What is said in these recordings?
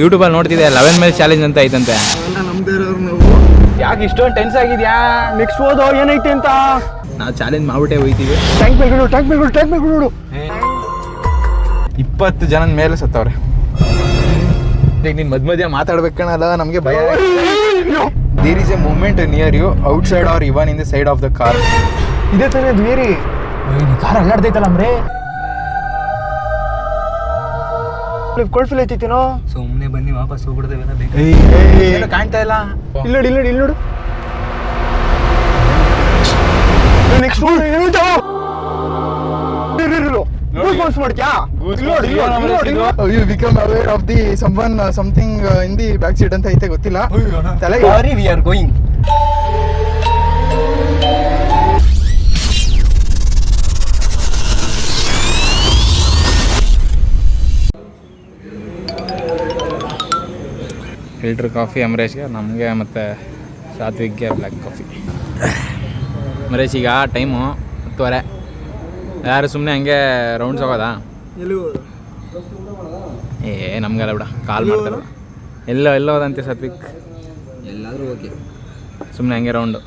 ಯೂಟ್ಯೂಬಲ್ಲಿ ನೋಡ್ತಿದ್ದೆ 11 miles challenge ಅಂತ ಐತಂತೆ. ಯಾಕೆ ಇಷ್ಟೊಂದು ಟೆನ್ಸ್ ಆಗಿದ್ಯಾ? ನೆಕ್ಸ್ಟ್ ಓದೋ ಏನೈತೆ ಅಂತ. ನಾವು ಚಾಲೆಂಜ್ ಮಾಡ್ಬಿಟ್ಟೆ ಹೋಯ್ತೀವಿ. ಟ್ಯಾಂಕ್ ಮೇಲೆ ನೋಡು 20 ಜನದ ಮೇಲೆ ಸತ್ತವ್ರೆ. ಈಗ ನೀನು ಮಧ್ಯ ಮಾತಾಡ್ಬೇಕಣಲ್ಲ, ನಮಗೆ ಭಯ. There is a movement near you outside or even in the side of the car. ಇದೇ ತಾನೇ ಅದು ಬೇರೆ ಕಾರ್ ಅಲ್ಲಾಡ್ತೈತಲ್ಲ ಅಂದ್ರೆ ಕೊಳ್ಫಿಲ್ ಐತೈತೇನೋ. ಸುಮ್ಮನೆ ಬನ್ನಿ ವಾಪಸ್ ಹೋಗ್ಬಿಡ್ತೇವೆ. ಕಾಣ್ತಾ ಇಲ್ಲ. ಇಲ್ಲಿ ನೋಡು next you become aware of the someone something in the back seat ಅಂತ ಐತೆ, ಗೊತ್ತಿಲ್ಲ. ತಲೆಗೆ we are going. Filter coffee ಅಮರೇಶ್ಗೆ, ನಮಗೆ ಮತ್ತು ಸಾತ್ವಿಕ್ಗೆ ಬ್ಲ್ಯಾಕ್ ಕಾಫಿ. ಅಮರೇಶ್ ಈಗ ಟೈಮು 10:30. ಯಾರು ಸುಮ್ಮನೆ ಹಂಗೆ ರೌಂಡ್ಸ್ ಹೋಗೋದಾ? ನಮಗೆಲ್ಲ ಬಿಡ, ಕಾಲ್ ಮಾಡ್ತಾರ. ಎಲ್ಲೋದಂತೆ ಸಾತ್ವಿಕ್? ಎಲ್ಲಾದರೂ ಓಕೆ, ಸುಮ್ಮನೆ ಹಂಗೆ ರೌಂಡು.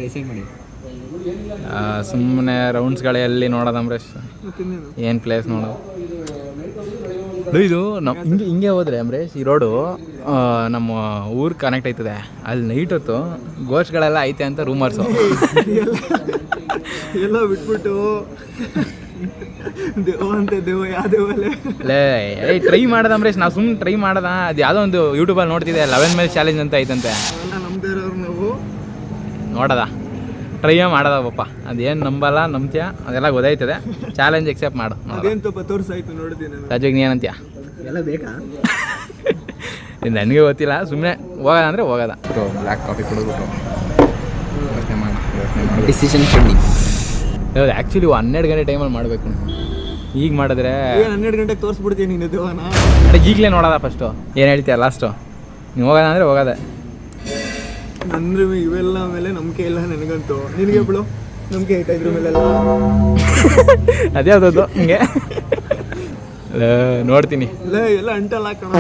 ಡಿಸೈಡ್ ಮಾಡಿ. ಸುಮ್ಮನೆ ರೌಂಡ್ಸ್ಗಳು ಎಲ್ಲಿ ನೋಡೋದು ಅಮರೇಶ್? ಏನು ಪ್ಲೇಸ್ ನೋಡೋದು? ಇದು ಹಿಂಗೆ ಹೋದ್ರೆ ಅಮರೇಶ್, ಈ ರೋಡು ನಮ್ಮ ಊರು ಕನೆಕ್ಟ್ ಆಯ್ತದೆ. ಅಲ್ಲಿ ನೈಟ್ ಹೊತ್ತು ಗೋಷ್ಟ್ಗಳೆಲ್ಲ ಐತೆ ಅಂತ ರೂಮರ್ಸು. ಎಲ್ಲ ಬಿಟ್ಬಿಟ್ಟು ದೇವ ಅಂತ ದೇವ ಯಾವ ದೇವಲ್ಲೇ ಟ್ರೈ ಮಾಡೋದು ಅಮರೇಶ್. ನಾವು ಸುಮ್ಮನೆ ಟ್ರೈ ಮಾಡೋದ. ಅದು ಯಾವುದೋ ಒಂದು ಯೂಟ್ಯೂಬಲ್ಲಿ ನೋಡ್ತಿದ್ದೆ 11 ಮೈಲ್ಸ್ ಚಾಲೆಂಜ್ ಅಂತ ಐತಂತೆ. ನಾವು ನೋಡೋದ, ಟ್ರೈ ಮಾಡೋದ ಪಪ್ಪ. ಅದೇನು ನಂಬಲ್ಲ ನಂಬ್ತೀಯ ಅದೆಲ್ಲ ಗೊತ್ತಾಯ್ತದೆ. ಚಾಲೆಂಜ್ ಎಕ್ಸೆಪ್ಟ್ ಮಾಡು. ತೋರ್ಸಾಯ್ತು ನೋಡಿದ್ದೀನಿ. ರಾಜುಗೆ ನೀ ಏನಂತೀಯ? ಎಲ್ಲ ಬೇಕಾ? ನನಗೆ ಗೊತ್ತಿಲ್ಲ, ಸುಮ್ಮನೆ ಹೋಗೋದ ಅಂದರೆ ಹೋಗೋದ. ಬ್ಲ್ಯಾಕ್ ಕಾಫಿ ಕುಡಿದ್ಬಿಟ್ಟು ಯೋಚನೆ ಮಾಡೋಣ. Decision pending. ಹೌದು, ಆ್ಯಕ್ಚುಲಿ 12 ಗಂಟೆ ಟೈಮಲ್ಲಿ ಮಾಡಬೇಕು. ಈಗ ಮಾಡಿದ್ರೆ 12 ಗಂಟೆಗೆ ತೋರಿಸ್ಬಿಡ್ತೀನಿ ನೀನು ದೇವನ. ಈಗಲೇ ನೋಡೋದ ಫಸ್ಟು. ಏನು ಹೇಳ್ತೀಯ ಲಾಸ್ಟು? ನೀವು ಹೋಗೋದ ಅಂದರೆ ಹೋಗೋದೆ. ಅಂದ್ರೆ ಇವೆಲ್ಲ ಮೇಲೆ ನಂಬಿಕೆ ಇಲ್ಲ ನನಗಂತೂ. ನಿನಗೆ ಬಿಡು ನಂಬಿಕೆ ಐತಾ ಇದ್ರ ಮೇಲೆಲ್ಲ? ಅದೇ ಅದದು ಹಿಂಗೆ ನೋಡ್ತೀನಿ. ಎಲ್ಲ ಅಂಟಲ್ಲ ಕಣ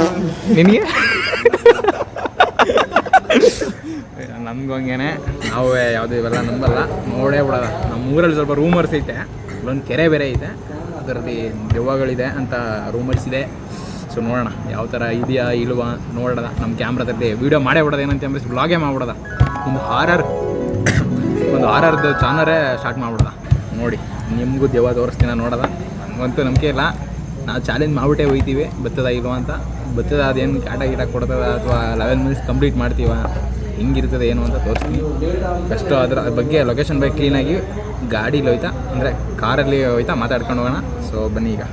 ನಿನಗೆ. ನಮ್ಗೆ ಹಂಗೇನೆ, ನಾವು ಯಾವುದು ಇವೆಲ್ಲ ನಂಬಲ್ಲ, ನೋಡೇ ಬಿಡೋದ. ನಮ್ಮ ಊರಲ್ಲಿ ಸ್ವಲ್ಪ ರೂಮರ್ಸ್ ಐತೆ. ಒಂದು ಕೆರೆ ಬೇರೆ ಐತೆ, ಅದರಲ್ಲಿ ದೆವ್ವಗಳಿದೆ ಅಂತ ರೂಮರ್ಸ್ ಇದೆ. ಸೊ ನೋಡೋಣ ಯಾವ ಥರ ಇದೆಯಾ ಇಲ್ವಾ ನೋಡೋಣ. ನಮ್ಮ ಕ್ಯಾಮ್ರಾದಲ್ಲಿ ವೀಡಿಯೋ ಮಾಡೇ ಬಿಡೋದು. ಏನಂತ ಅಂದ್ರೆ ಬ್ಲಾಗೇ ಮಾಡ್ಬಿಡೋದ. ಒಂದು ಹಾರರ್ದು ಚಾನರೇ ಸ್ಟಾರ್ಟ್ ಮಾಡ್ಬಿಡೋದ. ನೋಡಿ ನಿಮಗೂ ದೆವ್ವ ತೋರಿಸ್ತೀನ ನೋಡೋದ. ನಮಗಂತೂ ನಂಬಿಕೆ ಇಲ್ಲ. ನಾವು ಚಾಲೆಂಜ್ ಮಾಡ್ಬಿಟ್ಟೇ ಹೋಗ್ತೀವಿ, ಬರ್ತದ ಇಲ್ವಾ ಅಂತ. ಬರ್ತದ ಅದೇನು ಕಾಟ ಕೊಡ್ತದ ಅಥವಾ 11 ಮಿನಿಟ್ಸ್ ಕಂಪ್ಲೀಟ್ ಮಾಡ್ತೀವ, ಹೆಂಗಿರ್ತದೆ ಏನು ಅಂತ ತೋರಿಸ್ತೀನಿ. ಫಸ್ಟು ಅದರ ಬಗ್ಗೆ ಲೊಕೇಶನ್ ಬಗ್ಗೆ ಕ್ಲೀನಾಗಿ ಗಾಡೀಲಿ ಹೋಯ್ತಾ ಅಂದರೆ ಕಾರಲ್ಲಿ ಹೋಯ್ತಾ ಮಾತಾಡ್ಕೊಂಡು ಹೋಗೋಣ. ಸೊ ಬನ್ನಿ ಈಗ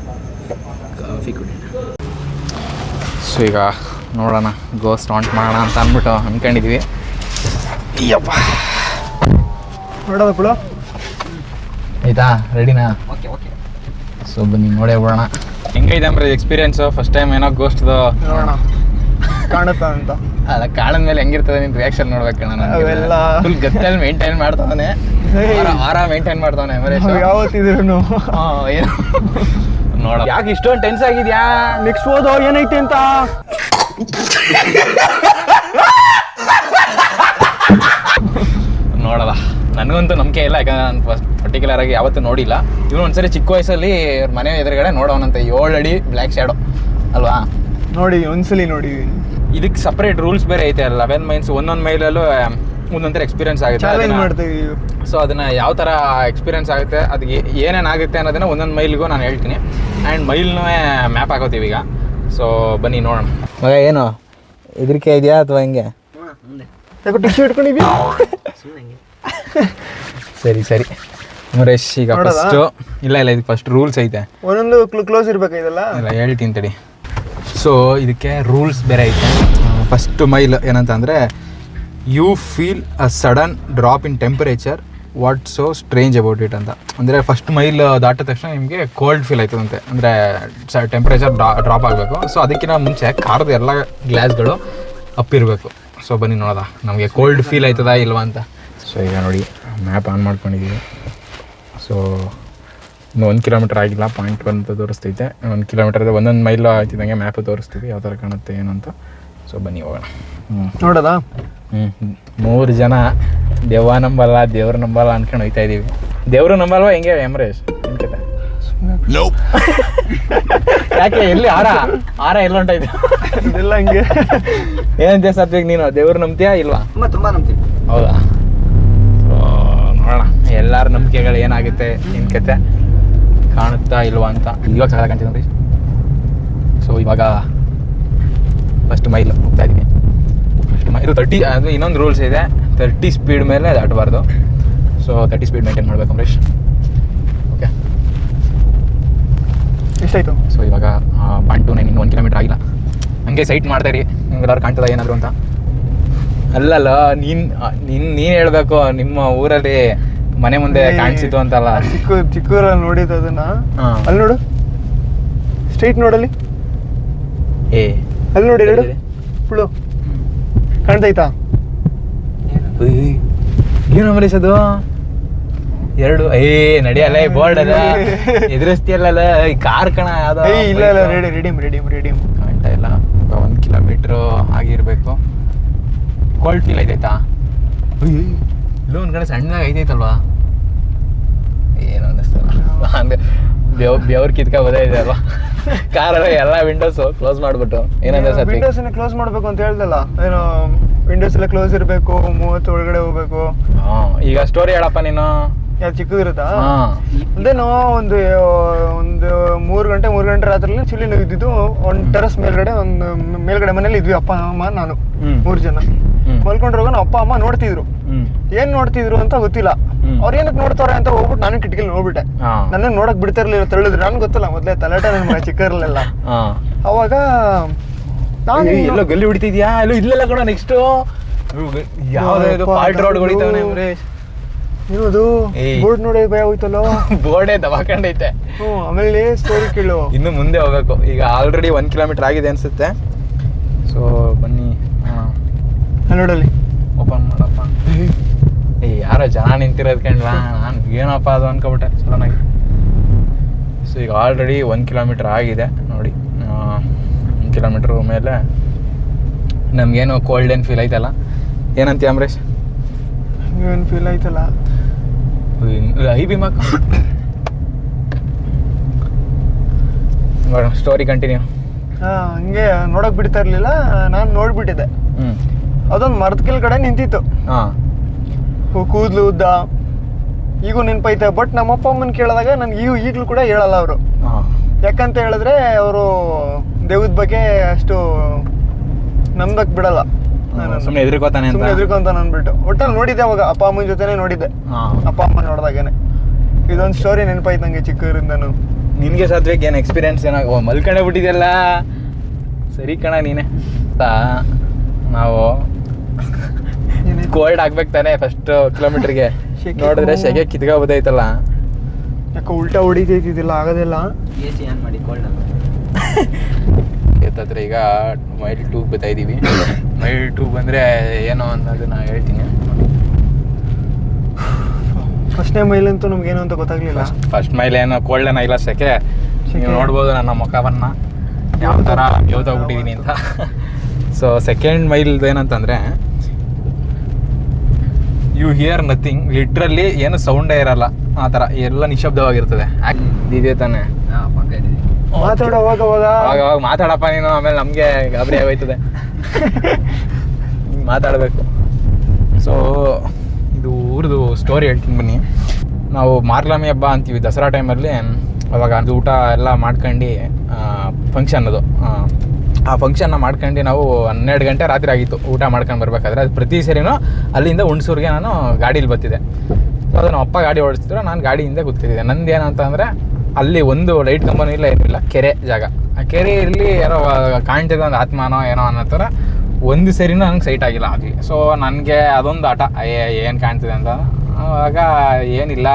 ಕಾಫಿ ಕುಡಿ. ಸೊ ಈಗ ನೋಡೋಣ, ಗೋಸ್ಟ್ ಆಂಟ್ ಮಾಡೋಣ ಅಂತ ಅಂದ್ಬಿಟ್ಟು ಅಂದ್ಕೊಂಡಿದ್ವಿ. ಅಯ್ಯಪ್ಪ ನೋಡೋದ ಬಿಡು. ಆಯ್ತಾ, ರೆಡಿನಾ? Okay okay. ಸೊ ಬನ್ನಿ ನೋಡೇ ಬಿಡೋಣ ಹೆಂಗೈತೆ ಅಂದ್ರೆ ಎಕ್ಸ್ಪೀರಿಯನ್ಸು. ಫಸ್ಟ್ ಟೈಮ್ ಏನೋ ಗೋಸ್ಟ್ದು ನೋಡೋಣ ಕಾಣುತ್ತಾ ಅಂತ. ಅಲ್ಲ, ಕಾಣದ ಮೇಲೆ ಹೆಂಗಿರ್ತದೆ ನಿನ್ನ ರಿಯಾಕ್ಷನ್ ನೋಡ್ಬೇಕು. ನಾನು ಅವೆಲ್ಲ ಫುಲ್ ಗತ್ತಲ್ಲಿ ಮೇಂಟೈನ್ ಮಾಡ್ತಾವನೆ, ಆರ ಮೇಂಟೈನ್ ಮಾಡ್ತಾವನೆ ಅಮರೇಶ್ ಯಾವತ್ತಿದ್ರು. ಏನು ನೋಡ, ಯಾಕೆ ಇಷ್ಟೊಂದು ಟೆನ್ಸ್ ಆಗಿದ್ಯಾ? ನೆಕ್ಸ್ಟ್ ಓದೋ ಏನೈತೆ ಅಂತ. ನೋಡಲ್ಲ, ನನಗಂತೂ ನಂಬಿಕೆ ಇಲ್ಲ. ಯಾಕಂದ್ರೆ ನಾನು ಪರ್ಟಿಕ್ಯುಲರ್ ಆಗಿ ಯಾವತ್ತೂ ನೋಡಿಲ್ಲ. ಇವನು ಒಂದ್ಸರಿ ಚಿಕ್ಕ ವಯಸ್ಸಲ್ಲಿ ಮನೆ ಎದುರುಗಡೆ ನೋಡೋನಂತೆ 7 ಅಡಿ ಬ್ಲ್ಯಾಕ್ ಶ್ಯಾಡೋ ಅಲ್ವಾ? ನೋಡಿ ಒಂದ್ಸಲಿ ನೋಡಿದೀನಿ. ಇದಕ್ಕೆ ಸಪ್ರೇಟ್ ರೂಲ್ಸ್ ಬೇರೆ ಐತೆ. 11 ಮೈಲ್ಸ್ ಒಂದೊಂದು ಮೈಲಲ್ಲೂ ಒಂದೊಂಥರ ಎಕ್ಸ್ಪೀರಿಯನ್ಸ್ ಆಗುತ್ತೆ. ಸೊ ಅದನ್ನು ಯಾವ ಥರ ಎಕ್ಸ್ಪೀರಿಯನ್ಸ್ ಆಗುತ್ತೆ, ಅದಕ್ಕೆ ಏನೇನಾಗುತ್ತೆ ಅನ್ನೋದನ್ನ ಒಂದೊಂದು ಮೈಲ್ಗೂ ನಾನು ಹೇಳ್ತೀನಿ. ಆ್ಯಂಡ್ ಮೈಲ್ನೂ ಮ್ಯಾಪ್ ಹಾಕೋತೀವಿ ಈಗ. ಸೊ ಬನ್ನಿ ನೋಡೋಣ. ಮಗ ಏನು ಹೆದರಿಕೆ ಇದೆಯಾ ಅಥವಾ ಹೆಂಗೆ? ಟಿಶ್ಯೂ ಇಟ್ಕೊಂಡಿದ್ವಿ. ಸರಿ ಅಮರೇಶ್, ಈಗ ಫಸ್ಟು ಇಲ್ಲ ಇದಕ್ಕೆ ಫಸ್ಟ್ ರೂಲ್ಸ್ ಐತೆ. ಒಂದೊಂದು ಕ್ಲೋಸ್ ಇರ್ಬೇಕಾಯ್ತಲ್ಲ. ಇಲ್ಲ ಹೇಳ್ತೀನಿ ತಡಿ. ಸೊ ಇದಕ್ಕೆ ರೂಲ್ಸ್ ಬೇರೆ ಐತೆ. ಫಸ್ಟ್ ಮೈಲ್ ಏನಂತ ಅಂದರೆ, you feel a sudden drop in temperature, what so strange about it ಅಂತ. ಅಂದರೆ ಫಸ್ಟ್ ಮೈಲ್ ದಾಟಿದ ತಕ್ಷಣ ನಿಮಗೆ ಕೋಲ್ಡ್ ಫೀಲ್ ಆಯ್ತದಂತೆ. ಅಂದರೆ ಟೆಂಪ್ರೇಚರ್ ಡ್ರಾಪ್ ಆಗಬೇಕು. ಸೊ ಅದಕ್ಕಿಂತ ಮುಂಚೆ ಕಾರ್ದು ಎಲ್ಲ ಗ್ಲಾಸ್ಗಳು ಅಪ್ಪಿರಬೇಕು. ಸೊ ಬನ್ನಿ ನೋಡೋದ ನಮಗೆ ಕೋಲ್ಡ್ ಫೀಲ್ ಆಯ್ತದ ಇಲ್ವಾ ಅಂತ. ಸೊ ಈಗ ನೋಡಿ ಮ್ಯಾಪ್ ಆನ್ ಮಾಡ್ಕೊಂಡಿದ್ದೀವಿ. ಸೊ ಇನ್ನು 1 ಕಿಲೋಮೀಟರ್ ಆಗಿಲ್ಲ, 0.1 ಅಂತ ತೋರಿಸ್ತೈತೆ. 1 ಕಿಲೋಮೀಟರ್ ಒಂದೊಂದು ಮೈಲು ಆಯ್ತಿದ್ದಂಗೆ ಮ್ಯಾಪು ತೋರಿಸ್ತೀವಿ ಯಾವ ಥರ ಕಾಣುತ್ತೆ ಏನು ಅಂತ. ಸೊ ಬನ್ನಿ ಹೋಗೋಣ. ನೋಡೋದಾ? 3 ಜನ ದೆವ್ವ ನಂಬಲ್ಲ, ದೇವ್ರು ನಂಬಲ್ಲ ಅನ್ಕೊಂಡು ಹೋಗ್ತಾ ಇದ್ದೀವಿ. ದೇವರು ನಂಬಲ್ವಾ ಹೆಂಗೆ ಅಮರೇಶ್? ಅನ್ಕತೆ ಯಾಕೆ ಎಲ್ಲಿ ಆರ ಎಲ್ಲ ಹೊಂಟೈತೆ ಇದೆಲ್ಲ ಹಂಗೆ. ಏನಂತ ಸಾತ್ವಿಕ್ ನೀನು, ದೇವ್ರು ನಂಬ್ತೀಯಾ ಇಲ್ವಾ? ತುಂಬ ನಂಬ್ತೀವಿ. ಹೌದಾ? ಸೊ ನೋಡೋಣ ಎಲ್ಲರ ನಂಬಿಕೆಗಳು ಏನಾಗುತ್ತೆ, ನಿನ್ನ ಕತೆ ಕಾಣುತ್ತಾ ಇಲ್ವಾ ಅಂತ. ಇವಾಗ ಸಹ ಕಾಣ್ತಿದ್ರಿ. ಸೊ ಇವಾಗ ಫಸ್ಟ್ ಮೈಲ್ ಹೋಗ್ತಾ ಇದ್ದೀನಿ. ಫಸ್ಟ್ ಮೈಲು 30, ಅದು ಇನ್ನೊಂದು ರೂಲ್ಸ್ ಇದೆ, 30 ಸ್ಪೀಡ್ ಮೇಲೆ ದಾಟಬಾರ್ದು. ಸೊ 30 ಸ್ಪೀಡ್ ಮೇಂಟೈನ್ ಮಾಡಬೇಕು ಅಮರೇಶ್. ಓಕೆ, ಎಷ್ಟಾಯ್ತು? ಸೊ ಇವಾಗ 0.29, ಇನ್ನು 1 ಕಿಲೋಮೀಟರ್ ಆಗಿಲ್ಲ. ಹಂಗೆ ಸೈಟ್ ಮಾಡ್ತಾ ಇರಿ, ನಿಮ್ಗೆ ಎಲ್ಲರೂ ಕಾಣ್ತದ ಏನಾದರೂ ಅಂತ. ಅಲ್ಲಲ್ಲ, ನೀನು ಹೇಳ್ಬೇಕು ನಿಮ್ಮ ಊರಲ್ಲಿ ಮನೆ ಮುಂದೆ ಕಾಣಿಸಿತು ಅಂತಲ್ಲ. ಚಿಕ್ಕೂರಲ್ಲಿ ನೋಡಿದ್ದು ಅದನ್ನ. ಅಲ್ಲಿ ನೋಡು, ಸ್ಟ್ರೈಟ್ ನೋಡಲ್ಲಿ, ಅಲ್ಲಿ ನೋಡಿ, ಎರಡು ಹುಳು ಕಾಣ್ತೈತಾ? ಏನು ಅಮರೇಶ್ ಅದು? ಎರಡು ನಡಿಯಲ್ಲ, ಬೋರ್ಡ್ ಅಲ್ಲ ಎದುರಿಸ್ತಿಯಲ್ಲ, ಕಾರ್ ಕಣ ಯಾವ್ದು? ಇಲ್ಲ ಇಲ್ಲ, ರೆಡಿಮ್ ಕಾಣ್ತಾ ಇಲ್ಲ. 1 ಕಿಲೋಮೀಟ್ರು ಆಗಿರ್ಬೇಕು. ಕೋಲ್ಡ್ ಫೀಲ್ ಐತೈತಾ? ಇಲ್ಲೂ ಒಂದು ಕಡೆ ಸಣ್ಣದಾಗ ಐತೈತಲ್ವಾ? ಏನು ಅನ್ನಿಸ್ತಲ್ಲ ಹಂಗೆ ಬೆವ್ರು ಕಿತ್ಕ ಇದೆ ಅಲ್ವಾ? ಕಾರಲ್ಲಿ ಎಲ್ಲ ವಿಂಡೋಸು ಕ್ಲೋಸ್ ಮಾಡಿಬಿಟ್ಟು ಏನಂದ್ರೆ ಸರ್, ವಿಂಡೋಸ್ ಕ್ಲೋಸ್ ಮಾಡ್ಬೇಕು ಅಂತ ಹೇಳ್ದಲ್ಲ, ಏನೋ ವಿಂಡೋಸ್ ಎಲ್ಲ ಕ್ಲೋಸ್ ಇರಬೇಕು, 30 ಒಳಗಡೆ ಹೋಗ್ಬೇಕು. ಈಗ ಸ್ಟೋರಿ ಹೇಳಪ್ಪ ನೀನು. ಯಾವ್ದು ಚಿಕ್ಕದಿರುತ್ತಾ? ಅದೇನೋ ಒಂದು 3 ಗಂಟೆ ರಾತ್ರಿ ಚಿಲ್ಲಿ ಇದ್ದಿದ್ದು ಒಂದು ಟೆರಸ್ ಮೇಲ್ಗಡೆ ಮನೇಲಿ ಇದ್ವಿ, ಅಪ್ಪ ಅಮ್ಮ ನಾನು 3 ಜನ ಮಲ್ಕೊಂಡ್ರೋಗ. ಅಪ್ಪ ಅಮ್ಮ ನೋಡ್ತಿದ್ರು, ಏನ್ ನೋಡ್ತಿದ್ರು ಅಂತ ಗೊತ್ತಿಲ್ಲ. ಅವ್ರ ಏನಕ್ಕೆ ನೋಡ್ತಾರೆ ಅಂತ ಹೋಗ್ಬಿಟ್ಟು ನಾನು ಕಿಟಕಿಲಿ ನೋಡ್ಬಿಟ್ಟೆ. ನನ್ನ ನೋಡಕ್ ಬಿಡ್ತಾ ಇರ್ಲಿಲ್ಲ, ತಳ್ಳಿದ್ರು. ನನ್ಗೆ ಗೊತ್ತಲ್ಲ, ಮೊದ್ಲೇ ತಲಾಟೆ ನನ್ನ ಚಿಕ್ಕರ್ಲೆಲ್ಲ. ಅವಾಗ ನಾನು ಎಲ್ಲೋ ಗಲ್ಲಿ ಹೊಡಿತಿದ್ಯಾ? ಎಲ್ಲೋ ಇಲ್ಲೆಲ್ಲ ಕಣ. ನೆಕ್ಸ್ಟ್ ಯಾವ್ದು ಪಾರ್ಟ್ ರೋಡ್ ಹೊಡಿತಾವನೆ ಅಮರೇಶ್. ಏನದು ಬೋರ್ಡ್ ನೋಡಿ ಭಯ ಹೋಯ್ತಲ್ಲೋ. ಬೋರ್ಡೇ ದವಾಕಂಡೈತೆ. ಆಮೇಲೆ ಸ್ಟೋರಿ ಕೇಳು. ಇನ್ನು ಮುಂದೆ ಹೋಗ್ಬೇಕು. ಈಗ ಆಲ್ರೆಡಿ 1 ಕಿಲೋಮೀಟರ್ ಆಗಿದೆ ಅನ್ಸುತ್ತೆ. ಸೊ ಬನ್ನಿ ನೋಡಲ್ಲಿ, ಓಪನ್ ಮಾಡಪ್ಪ. ಯಾರೋ ಜನ ನಿಂತಿರೋದು ಕಂಡ್ವಾ, ನಾನು ಏನಪ್ಪ ಅದು ಅನ್ಕೊಬಿಟ್ಟೆ ಸಡನ್ನಾಗಿ. ಸೊ ಈಗ ಆಲ್ರೆಡಿ 1 ಕಿಲೋಮೀಟರ್ ಆಗಿದೆ ನೋಡಿ. 1 ಕಿಲೋಮೀಟ್ರ್ ಮೇಲೆ ನಮಗೇನು ಕೋಲ್ಡ್ ಏನು ಫೀಲ್ ಆಯ್ತಲ್ಲ. ಏನಂತೀಯ ಅಮರೇಶ್? ಏನು ಫೀಲ್ ಆಯ್ತಲ್ಲ? ಐಬಿಮಕ್ ಸ್ಟೋರಿ ಕಂಟಿನ್ಯೂ. ಹಂಗೆ ನೋಡಕ್ ಬಿಡ್ತಾ ಇರ್ಲಿಲ್ಲ, ನಾನು ನೋಡ್ಬಿಟ್ಟಿದ್ದೆ. ಅದೊಂದು ಮರದ ಕೆಳಗಡೆ ನಿಂತಿತ್ತು. ಕೂದಲು ಉದ್ದ, ಈಗೂ ನೆನಪೈತೆ. ಬಟ್ ನಮ್ಮ ಅಪ್ಪ ಅಮ್ಮನ ಕೇಳಿದಾಗ ನನ್ಗೆ ಈಗಲೂ ಕೂಡ ಹೇಳಲ್ಲ ಅವರು. ಯಾಕಂತ ಹೇಳಿದ್ರೆ ಅವರು ದೇವದ ಬಗ್ಗೆ ಅಷ್ಟು ನಂಬಕ್ ಬಿಡಲ್ಲ. ಸುಮ್ಮನೆ ಎದುರ್ಕೋತಾನೆ ಅಂದ್ಬಿಟ್ಟು ಒಟ್ಟಲ್ಲಿ ನೋಡಿದ್ದೆ ಅವಾಗ, ಅಪ್ಪ ಅಮ್ಮನ ಜೊತೆನೆ ನೋಡಿದ್ದೆ. ಅಪ್ಪ ಅಮ್ಮ ನೋಡಿದಾಗೇನೆ ಇದೊಂದು ಸ್ಟೋರಿ ನೆನಪಾಯ್ತು ನಂಗೆ ಚಿಕ್ಕವರಿಂದನು. ನಿನ್ಗೆ ಸಾತ್ವಿಕ್ ಏನು ಎಕ್ಸ್ಪೀರಿಯನ್ಸ್ ಏನಾಗ ಮಲ್ಕೊಂಡೇ ಬಿಟ್ಟಿದ್ಯಲ್ಲ? ಸರಿ ಕಣ ನೀನೆ. ನಾವು ಕೋಲ್ಡ್ ಆಗ್ಬೇಕು ತಾನೆ ಫಸ್ಟ್ ಕಿಲೋಮೀಟರ್ಗೆ. ನೋಡಿದ್ರೆ ಸೆಗೆ ಕಿತ್ಕೋಬೋದೈತಲ್ಲ. ಯಾಕೆ ಉಲ್ಟಾ ಹೊಡಿತೈತಿದಿಲ್ಲ, ಆಗೋದಿಲ್ಲ. AC ಆನ್ ಮಾಡಿ ಕೋಲ್ಡ್ ಎತ್ತತ್ರ ಈಗ ಮೈಲ್ 2 ಬರ್ತಾ ಇದ್ದೀವಿ. ಮೈಲ್ 2 ಬಂದರೆ ಏನೋ ಅನ್ನೋದನ್ನ ಹೇಳ್ತೀನಿ. ಫಸ್ಟ್ನೇ ಮೈಲ್ ಅಂತೂ ನಮ್ಗೇನು ಅಂತ ಗೊತ್ತಾಗ್ಲಿಲ್ಲ. ಫಸ್ಟ್ ಮೈಲ್ ಏನೋ ಕೋಲ್ಡ್ ಏನೋ ಇಲ್ಲ, ಸೆಕೆ. ನೀವು ನೋಡ್ಬೋದು ನನ್ನ ಮುಖವನ್ನು ಯಾವ ಥರ ಯೋತಾಗ್ಬಿಟ್ಟಿದ್ದೀನಿ ಅಂತ. ಸೊ ಸೆಕೆಂಡ್ ಮೈಲ್ದು ಏನಂತಂದರೆ, ಯು ಹಿಯರ್ ನಥಿಂಗ್. ಲಿಟ್ರಲ್ಲಿ ಏನು ಸೌಂಡೇ ಇರಲ್ಲ, ಆ ಥರ ಎಲ್ಲ ನಿಶಬ್ದವಾಗಿರ್ತದೆ. ಇದೇ ತಾನೆ ಮಾತಾಡೋ ಅವಾಗ ಮಾತಾಡಪ್ಪ ನೀನು, ಆಮೇಲೆ ನಮಗೆ ಗಾಬರಿ ಆಗೋಯ್ತದೆ. ಮಾತಾಡಬೇಕು. ಸೊ ಇದು ಊರದು ಸ್ಟೋರಿ ಹೇಳ್ತೀನಿ ಬನ್ನಿ. ನಾವು ಮಾರ್ಲಾಮಿ ಹಬ್ಬ ಅಂತೀವಿ ದಸರಾ ಟೈಮಲ್ಲಿ. ಅವಾಗ ಅದು ಊಟ ಎಲ್ಲ ಮಾಡ್ಕೊಂಡು ಫಂಕ್ಷನ್ ಅದು, ಆ ಫಂಕ್ಷನ್ನ ಮಾಡ್ಕೊಂಡು ನಾವು 12 ಗಂಟೆ ರಾತ್ರಿ ಆಗಿತ್ತು ಊಟ ಮಾಡ್ಕೊಂಡು ಬರ್ಬೇಕಾದ್ರೆ. ಅದು ಪ್ರತಿ ಸರಿನೂ ಅಲ್ಲಿಂದ ಹುಣಸೂರಿಗೆ ನಾನು ಗಾಡೀಲಿ ಬರ್ತಿದ್ದೆ. ಸೊ ಅದು ನಮ್ಮ ಅಪ್ಪ ಗಾಡಿ ಓಡಿಸ್ತಿದ್ರು, ನಾನು ಗಾಡಿಯಿಂದ ಕೂತ್ತಿದ್ದೆ. ನಂದು ಏನಂತಂದರೆ, ಅಲ್ಲಿ ಒಂದು ಲೈಟ್ ಕಂಬನೂ ಇಲ್ಲ, ಏನಿಲ್ಲ, ಕೆರೆ ಜಾಗ. ಆ ಕೆರೆಯಲ್ಲಿ ಏನೋ ಕಾಣ್ತಿದ್ದ ಒಂದು ಆತ್ಮನೋ ಏನೋ ಅನ್ನೋ ಥರ ಒಂದು ಸರಿನೂ ನನಗೆ ಸೈಟ್ ಆಗಿಲ್ಲ ಆಗಲಿ. ಸೊ ನನಗೆ ಅದೊಂದು ಆಟ, ಏನು ಕಾಣ್ತಿದೆ ಅಂತ. ಆವಾಗ ಏನಿಲ್ಲ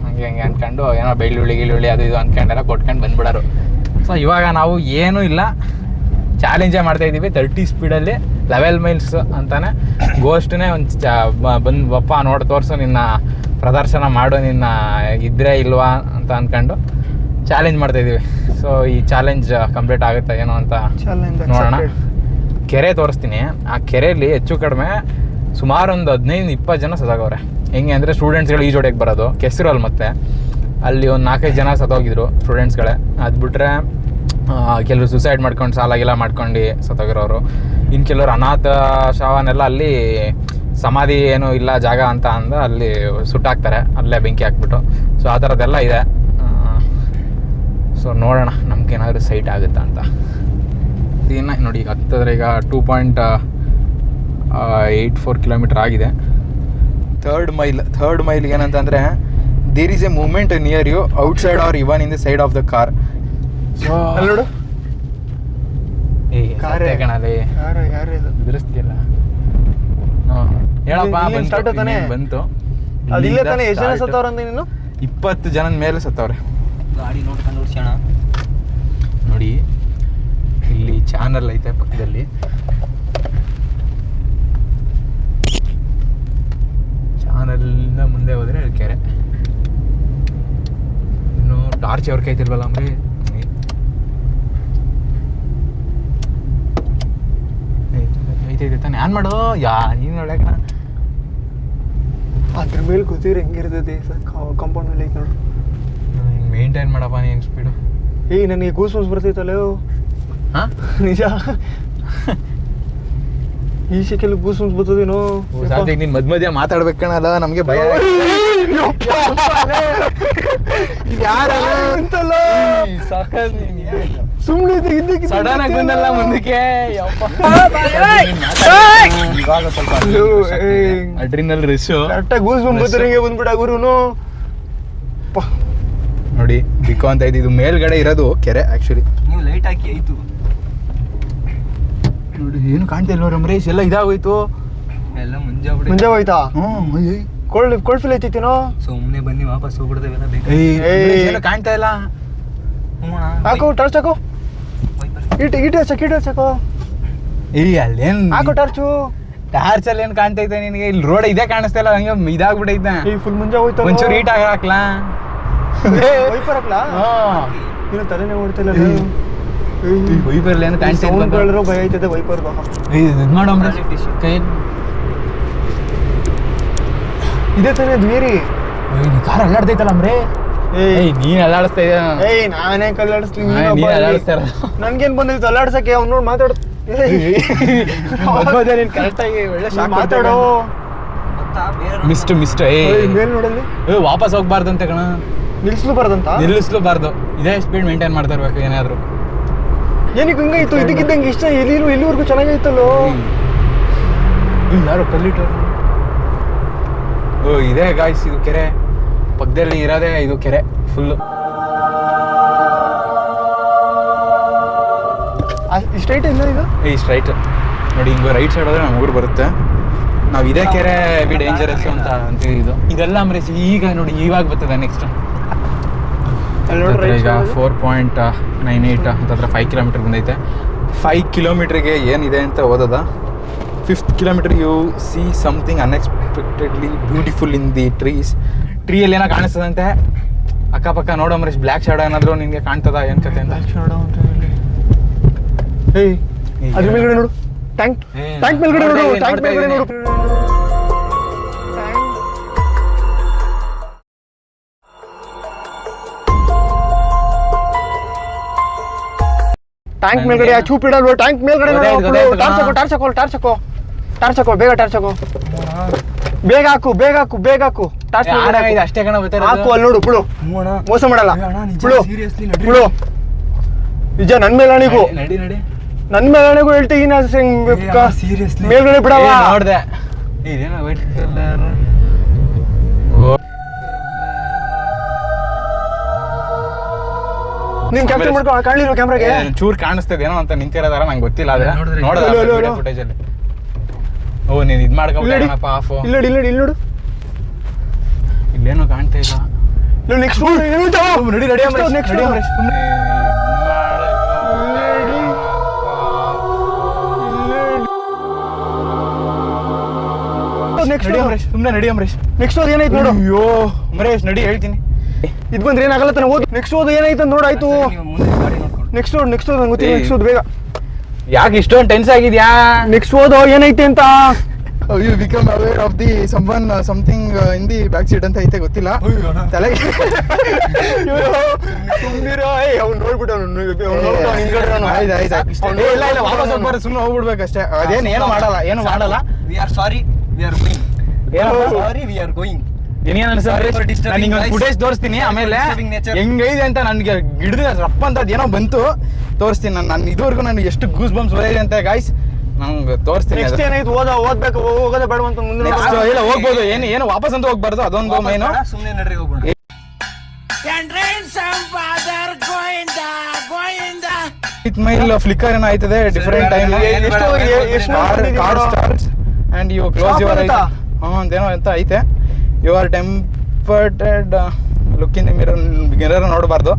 ಹಂಗೆ ಹಂಗೆ ಅಂದ್ಕೊಂಡು ಏನೋ ಬೆಳ್ಳುಳ್ಳಿ ಅದು ಇದು ಅಂದ್ಕೊಂಡೆಲ್ಲ ಕೊಟ್ಕೊಂಡು ಬಂದ್ಬಿಡೋರು. ಸೊ ಇವಾಗ ನಾವು ಏನೂ ಇಲ್ಲ, ಚಾಲೆಂಜೇ ಮಾಡ್ತಾಯಿದ್ದೀವಿ 30 ಸ್ಪೀಡಲ್ಲಿ 11 ಮೈಲ್ಸ್ ಅಂತಾನೆ. ಗೋಸ್ಟ್ನೇ ಒಂದು ಬಂದು ಬಪ್ಪ ನೋಡಿ ತೋರಿಸು ನಿನ್ನ ಪ್ರದರ್ಶನ ಮಾಡು ನಿನ್ನ ಇದ್ರೆ ಇಲ್ವಾ ಅಂತ ಅಂದ್ಕೊಂಡು ಚಾಲೆಂಜ್ ಮಾಡ್ತಾಯಿದ್ದೀವಿ. ಸೊ ಈ ಚಾಲೆಂಜ್ ಕಂಪ್ಲೀಟ್ ಆಗುತ್ತಾ ಏನೋ ಅಂತ ನೋಡೋಣ. ಕೆರೆ ತೋರಿಸ್ತೀನಿ. ಆ ಕೆರೆಯಲ್ಲಿ ಹೆಚ್ಚು ಕಡಿಮೆ ಸುಮಾರು ಒಂದು 15-20 ಜನ ಸತ್ತೋಗವ್ರೆ. ಹೆಂಗೆ ಅಂದರೆ ಸ್ಟೂಡೆಂಟ್ಸ್ಗಳು ಈಜೋಡಿಯಕ್ಕೆ ಬರೋದು ಕೆಸರಲ್ಲಿ, ಮತ್ತೆ ಅಲ್ಲಿ ಒಂದು 4-5 ಜನ ಸತ್ತೋಗಿದ್ರು ಸ್ಟೂಡೆಂಟ್ಸ್ಗಳೇ. ಅದು ಬಿಟ್ಟರೆ ಕೆಲವರು ಸುಸೈಡ್ ಮಾಡ್ಕೊಂಡು ಸಾಲಾಗೆಲ್ಲ ಮಾಡ್ಕೊಂಡು ಸತ್ತೋಗಿರೋರು. ಇನ್ನು ಕೆಲವರು ಅನಾಥ ಶವನೆಲ್ಲ ಅಲ್ಲಿ ಸಮಾಧಿ ಏನೂ ಇಲ್ಲ ಜಾಗ ಅಂತ ಅಂದ ಅಲ್ಲಿ ಸುಟ್ಟಾಕ್ತಾರೆ, ಅಲ್ಲೇ ಬೆಂಕಿ ಹಾಕ್ಬಿಟ್ಟು. ಸೊ ಆ ಥರದ್ದೆಲ್ಲ ಇದೆ. ಸೊ ನೋಡೋಣ ನಮ್ಗೇನಾದರೂ ಸೈಟ್ ಆಗುತ್ತಾ ಅಂತ. ಇನ್ನು ನೋಡಿ ಈಗ ಹತ್ತಿದ್ರೆ ಈಗ 2.84 ಕಿಲೋಮೀಟರ್ ಆಗಿದೆ. ಥರ್ಡ್ ಮೈಲ್ ಏನಂತಂದರೆ there is a moment near you outside or even in the side of the car. So ನೋಡು ಕಣಲ್ಲಿ ಬಿಡಿಸ್ತಿಲ್ಲ. ಹೇಳಪ್ಪ ಬಂತು. ಅದಿಲ್ಲ ತಾನೆ. ಎಷ್ಟು ಜನ ಸತ್ತವ್ರಂತ ನೀನು? 20 ಜನದ ಮೇಲೆ ಸತ್ತವ್ರೆ. ಗಾಡಿ ನೋಡ್ಕೊಂಡು ಓಡಿಸೋಣ. ನೋಡಿ ಇಲ್ಲಿ ಚಾನಲ್ ಐತೆ ಪಕ್ಕದಲ್ಲಿ. ಚಾನಲ್ನ ಮುಂದೆ ಹೋದ್ರೆ ಕೆರೆ. ಇನ್ನು ಟಾರ್ಚ್ ಅವ್ರ ಕೈತಿಲ್ವಲ್ಲ ಅಂದ್ರೆ ಐತೈತೆ ತಾನೆ. ಆನ್ ಮಾಡು. ನೀನು ಒಳ್ಳೆಕಣ ಅದ್ರ ಮೇಲೆ ಕೂತಿದ್ರೆ ಹೆಂಗಿರ್ತದೆ ಕಾಂಪೌಂಡ್ ಮೇಲೆ ಐತೆ ನೋಡು. ಮೇಂಟೈನ್ ಮಾಡಪ್ಪ ನೀನು ಸ್ಪೀಡು. ನನಗೆ ಗೂಸ್ ಬರ್ತೈತಲ್ಲ. ಹಾಂ ನಿಜ. ಈ ಶೆಕೆಲ್ಲ ಗೂಸ್ ಬರ್ತದೇನೋ. ಸಾಧ್ಯ ನೀನು ಮಧ್ಯ ಮಾತಾಡ್ಬೇಕಣಲ್ಲ, ನಮಗೆ ಭಯ. ಸುಮ್ಮನೆ ಸಡನ್ ಆಗಿ ಬಂದಲ್ಲ ಮುಂದಕ್ಕೆ. ಇವಾಗ ಸ್ವಲ್ಪ ಅಡ್ರಿನಲ್ ರಿಶು ಕರೆಕ್ಟಾಗಿ ಗೂಸ್ ಬಂದ್ಬಿಡ್ತಾರೆ ಬಂದ್ಬಿಟ್ಟ ಗುರುನು. ನೋಡಿ ಬಿಕೋ ಅಂತ ಇದು ಮೇಲ್ಗಡೆ ಇರೋದು ಕೆರೆ. ಆಕ್ಚುಲಿ ನೀವು ಲೈಟ್ ಹಾಕಿ ಆಯ್ತು ನೋಡಿ. ಏನು ಕಾಣ್ತಾ ಇಲ್ವ ರಮೇಶ್? ಎಲ್ಲ ಇದಾಗೋಯ್ತು. ಎಲ್ಲ ಮುಂಜೆ ಹೋಯ್ತಾ? ಕೋಲ್ಡ್ ಫೀಲ್ ಐತೈತೇನೋ. ಸುಮ್ಮನೆ ಬನ್ನಿ ವಾಪಸ್ ಹೋಗ್ಬಿಡ್ತೇವೆಲ್ಲ ಬೇಕು. ಏನು ಕಾಣ್ತಾ ಇಲ್ಲ. ಹಾಕು ಟಾರ್ಚ್ ಹಾಕು. ಇಟ್ ಹಚ್ಚಾಕೋ. ಅಲ್ಲೇನ್ ಹಾಕು ಟಾರ್ಚು. ಟಾರ್ಚ್ ಅಲ್ಲಿ ಏನ್ ಕಾಣ್ತೈತೆ ನಿನಗೆ? ಇಲ್ಲಿ ರೋಡ್ ಇದೇ ಕಾಣಿಸ್ತಾ ಇಲ್ಲ. ಹಂಗೆ ಇದಾಗ್ಬಿಟ್ಟೈತೆ. ಫುಲ್ ಮುಂಜೆ ಹೋಯ್ತು. ಒಂಚೂರು ಹೀಟ್ ಹಾಕ್ಲಾ? ವೈಪರ್ ಹಾಕ್ಲಾ? ಏನು ತಲೆನೇ ಓಡ್ತಿಲ್ಲ. ವೈಪರ್ ಏನು ಕಾಣ್ತಾ ಇಲ್ಲ. ಭಯ ಐತದೆ ವೈಪರ್. ಇದು ಮಾಡೋ ಕೈ ಇದೇ ತಾನೇ ದ್ವೇರಿ. ಕಾರ್ ಅಲ್ಲಾಡ್ತೈತಲ್ಲ ಅಮ್ರೆ. ನೀನ್ ಅಲ್ಲಾಡಿಸ್ತಾ ಇದೆಯಾ? ನಾನೇ ಕಲ್ಲಾಡಿಸ್ತೀನಿ. ನನ್ಗೇನ್ ಬಂದೈತು ಅಲ್ಲಾಡ್ಸಕ್ಕೆ? ಅವ್ನು ನೋಡಿ ಮಾತಾಡ. ಕರೆಕ್ಟಾಗಿ ಒಳ್ಳೆ ಮಾತಾಡೋ. ಮಿಸ್ಟ್ ಮೇಲ್ ನೋಡಲ್ಲಿ. ವಾಪಸ್ ಹೋಗ್ಬಾರ್ದು ಅಂತ ಕಣ. ನಿಲ್ಲಿಸ್ಲೂಬಾರ್ದು. ಇದೇ ಸ್ಪೀಡ್ ಮೇಂಟೈನ್ ಮಾಡ್ತಾ ಇರ್ಬೇಕು ಏನಾದ್ರು. ಏನಕ್ಕೆ ಹಿಂಗಾಯ್ತು? ಇದಕ್ಕಿದ್ದಂಗೆ ಇಷ್ಟ ಎಲ್ಲಿವರೆಗೂ ಚೆನ್ನಾಗೈತಲ್ಲೋ. ಯಾರು ಕಲ್ಲಿಟ್ಟು. ಇದೇ ಗಾಯ್ಸ್ ಇದು ಕೆರೆ. ಪಕ್ಕದಲ್ಲಿ ಇರೋದೇ ಇದು ಕೆರೆ ಫುಲ್ಲು. ಸ್ಟ್ರೈಟ್ ಇಲ್ಲ ಇದು? ಸ್ಟ್ರೈಟ್ ನೋಡಿ. ಹಿಂಗೆ ರೈಟ್ ಸೈಡ್ ಹೋದ್ರೆ ನಮ್ಮ ಊರು ಬರುತ್ತೆ. ನಾವು ಇದೇ ಕೆರೆ ಬಿ ಡೇಂಜರಸ್ ಅಂತ ಅಂತೀವಿ. ಇದೆಲ್ಲ ಅಮ್ರೇಶ್ ಈಗ ನೋಡಿ ಇವಾಗ ಬರ್ತದೆ ನೆಕ್ಸ್ಟ್. ಈಗ 4.98 ಅಂತಂದ್ರೆ 5 ಕಿಲೋಮೀಟರ್ ಬಂದೈತೆ. 5 ಕಿಲೋಮೀಟ್ರಿಗೆ ಏನಿದೆ ಅಂತ ಓದೋದ. 5th kilometre you see something unexpectedly beautiful in the ಟ್ರೀಯಲ್ಲಿ ಏನೋ ಕಾಣಿಸ್ತದಂತೆ. ಅಕ್ಕಪಕ್ಕ ನೋಡೋ ಮರೇಶ್ ಬ್ಲ್ಯಾಕ್ ಶಾಡೋ ಏನಾದರೂ ನಿನಗೆ ಕಾಣ್ತದ? ಏನು ಕತೆ ಅಂತ. ಅದ್ರ ಮೇಲ್ಗಡೆ ನೋಡು. ಟ್ಯಾಂಕ್ ಮೇಲ್ಗಡೆ ನೋಡು. ಟ್ಯಾಂಕ್ ಮೇಲ್ಗಡೆ ನೋಡು. ಟ್ಯಾಂಕ್ ಮೇಲ್ಗಡೆ ಚೂಪ್ ಇಡಲ್ವ? ಟ್ಯಾಂಕ್ ಮೇಲ್ಗಡೆ ಟಾರ್ಚ್ ಹಾಕೋ ಬೇಗ. ಟಾರ್ಚ್ ಹಾಕೋ. ಬೇಗ ಹಾಕು. ಟಾರ್ಚ್ ಅಷ್ಟೇ ಕಣ ಹಾಕು. ಅಲ್ಲಿ ನೋಡು. ಬಿಡು, ಮೋಸ ಮಾಡಲ್ಲ. ಬಿಡು. ನಿಜ ನನ್ ಮೇಲೆ ಅಣಿಗೂ. ನನ್ ಮೇಲೆ ಅಣಿಗೂ ಹೇಳ್ತೀನಿ. ಮೇಲ್ಗಡೆ ಬಿಡವ. ನೋಡ್ದೆ ನೀನ್ ಕ್ಯಾಪ್ಚರ್ ಮಾಡ್ಕೊ. ಕಾಣಲಿಲ್ವ ಕ್ಯಾಮ್ರಾಗೆ? ಚೂರ್ ಕಾಣಿಸ್ತದೆ ಏನೋ ಅಂತ ನಿಂತಿರೋದಾರ ನಂಗೆ ಗೊತ್ತಿಲ್ಲ. ಆದ್ರೆ ನೋಡೋದ ಫುಟೇಜ್ ಅಲ್ಲಿ. ನೀನ್ ಇದ್ ಮಾಡ್ಕೊಪ್ಪ ಆಫ್. ಇಲ್ಲಿ ನೋಡು. ಇಲ್ಲೇನೋ ಕಾಣ್ತಾ ಇಲ್ಲ. ನೆಕ್ಸ್ಟ್ next ನಡಿ ಹೋಗು. ಅಮರೇಶ್, ಸುಮ್ಮನೆ ನಡಿ ಅಮರೇಶ್. ನೆಕ್ಸ್ಟ್ ಓದ್ ಏನಾಯ್ತು ನೋಡು. ಅಯ್ಯೋ ಅಮರೇಶ್ ನಡಿ ಹೇಳ್ತೀನಿ. ಇದು ಬಂದ್ರೆ ಏನಾಗಲ್ಲ ತಾನೆ, ಓದು. ನೆಕ್ಸ್ಟ್ ಓದು ಏನಾಯ್ತು ನೋಡು. ಆಯ್ತು, ನೀವು ಮುಂದೆ ಗಾಡಿ ನೋಡ್ಕೊಂಡು ನೆಕ್ಸ್ಟ್ ಓದ್ ನಂಗೆ ಗೊತ್ತಿಲ್ಲ. ನೆಕ್ಸ್ಟ್ ಓದ್ ಬೇಗ. ಯಾಕೆ ಇಷ್ಟೊಂದು ಟೆನ್ಸ್ ಆಗಿದ್ಯಾ? ನೆಕ್ಸ್ಟ್ ಓದು ಏನೈತೆ ಅಂತ. You become aware of the something in the back seat ಅಂತ ಐತೆ, ಗೊತ್ತಿಲ್ಲ ತಲೆಗೆ. ಅವ್ನು ನೋಡ್ಬಿಟ್ಟು ಇಲ್ಲ ವಾಪಸ್ ಹೋಗ್ಬಾರ್ದು, ಸುಮ್ಮನೆ ಹೋಗ್ಬಿಡ್ಬೇಕಷ್ಟೇ. ಅದೇನು ಏನು ಮಾಡಲ್ಲ, ಏನು ಮಾಡಲ್ಲ. We are sorry, V are going. Sorry, V are going. ಏನೇನು Sorry for disturbing ನಿಂಗೆ guys. ಫುಟೇಜ್ ತೋರಿಸ್ತೀನಿ. ಆಮೇಲೆ Disturbing nature. ಹೆಂಗೈದೆ ಅಂತ ನನಗೆ ಗಿಡದ ರಪ್ಪ ಅಂತ ಏನೋ ಬಂತು, ತೋರಿಸ್ತೀನಿ. ನಾನು ಇದುವರೆಗೂ ನನಗೆ ಎಷ್ಟು ಗೂಸ್ ಬಂಪ್ಸ್ ಹೋಗಿದೆ ಅಂತ ಗಾಯ್ಸ್ ನಂಗೆ ತೋರಿಸ್ತೀನಿ. ನೆಕ್ಸ್ಟ್ ಏನಾಯ್ತು ಓದ್ಬೇಕು, ಹೋಗೋದೇ ಬೇಡ ಅಂತ ಮುಂದೆ Next ಇಲ್ಲ ಹೋಗ್ಬೋದು, ಏನು ವಾಪಸ್ ಅಂತ ಹೋಗ್ಬಾರ್ದು, ಅದೊಂದು ಮೈನು. ಸುಮ್ಮನೆ ನಡ್ರಿ ಹೋಗೋಣ. ವಿತ್ ಮೈಲ್ ಫ್ಲಿಕ್ಕರ್ ಏನೋ ಆಯ್ತದೆ different time. Card starts and you close your eye. ಅಂತೇನೋ ಅಂತ ಐತೆ. You are tempted look in the mirror ನೋಡಬಾರ್ದು.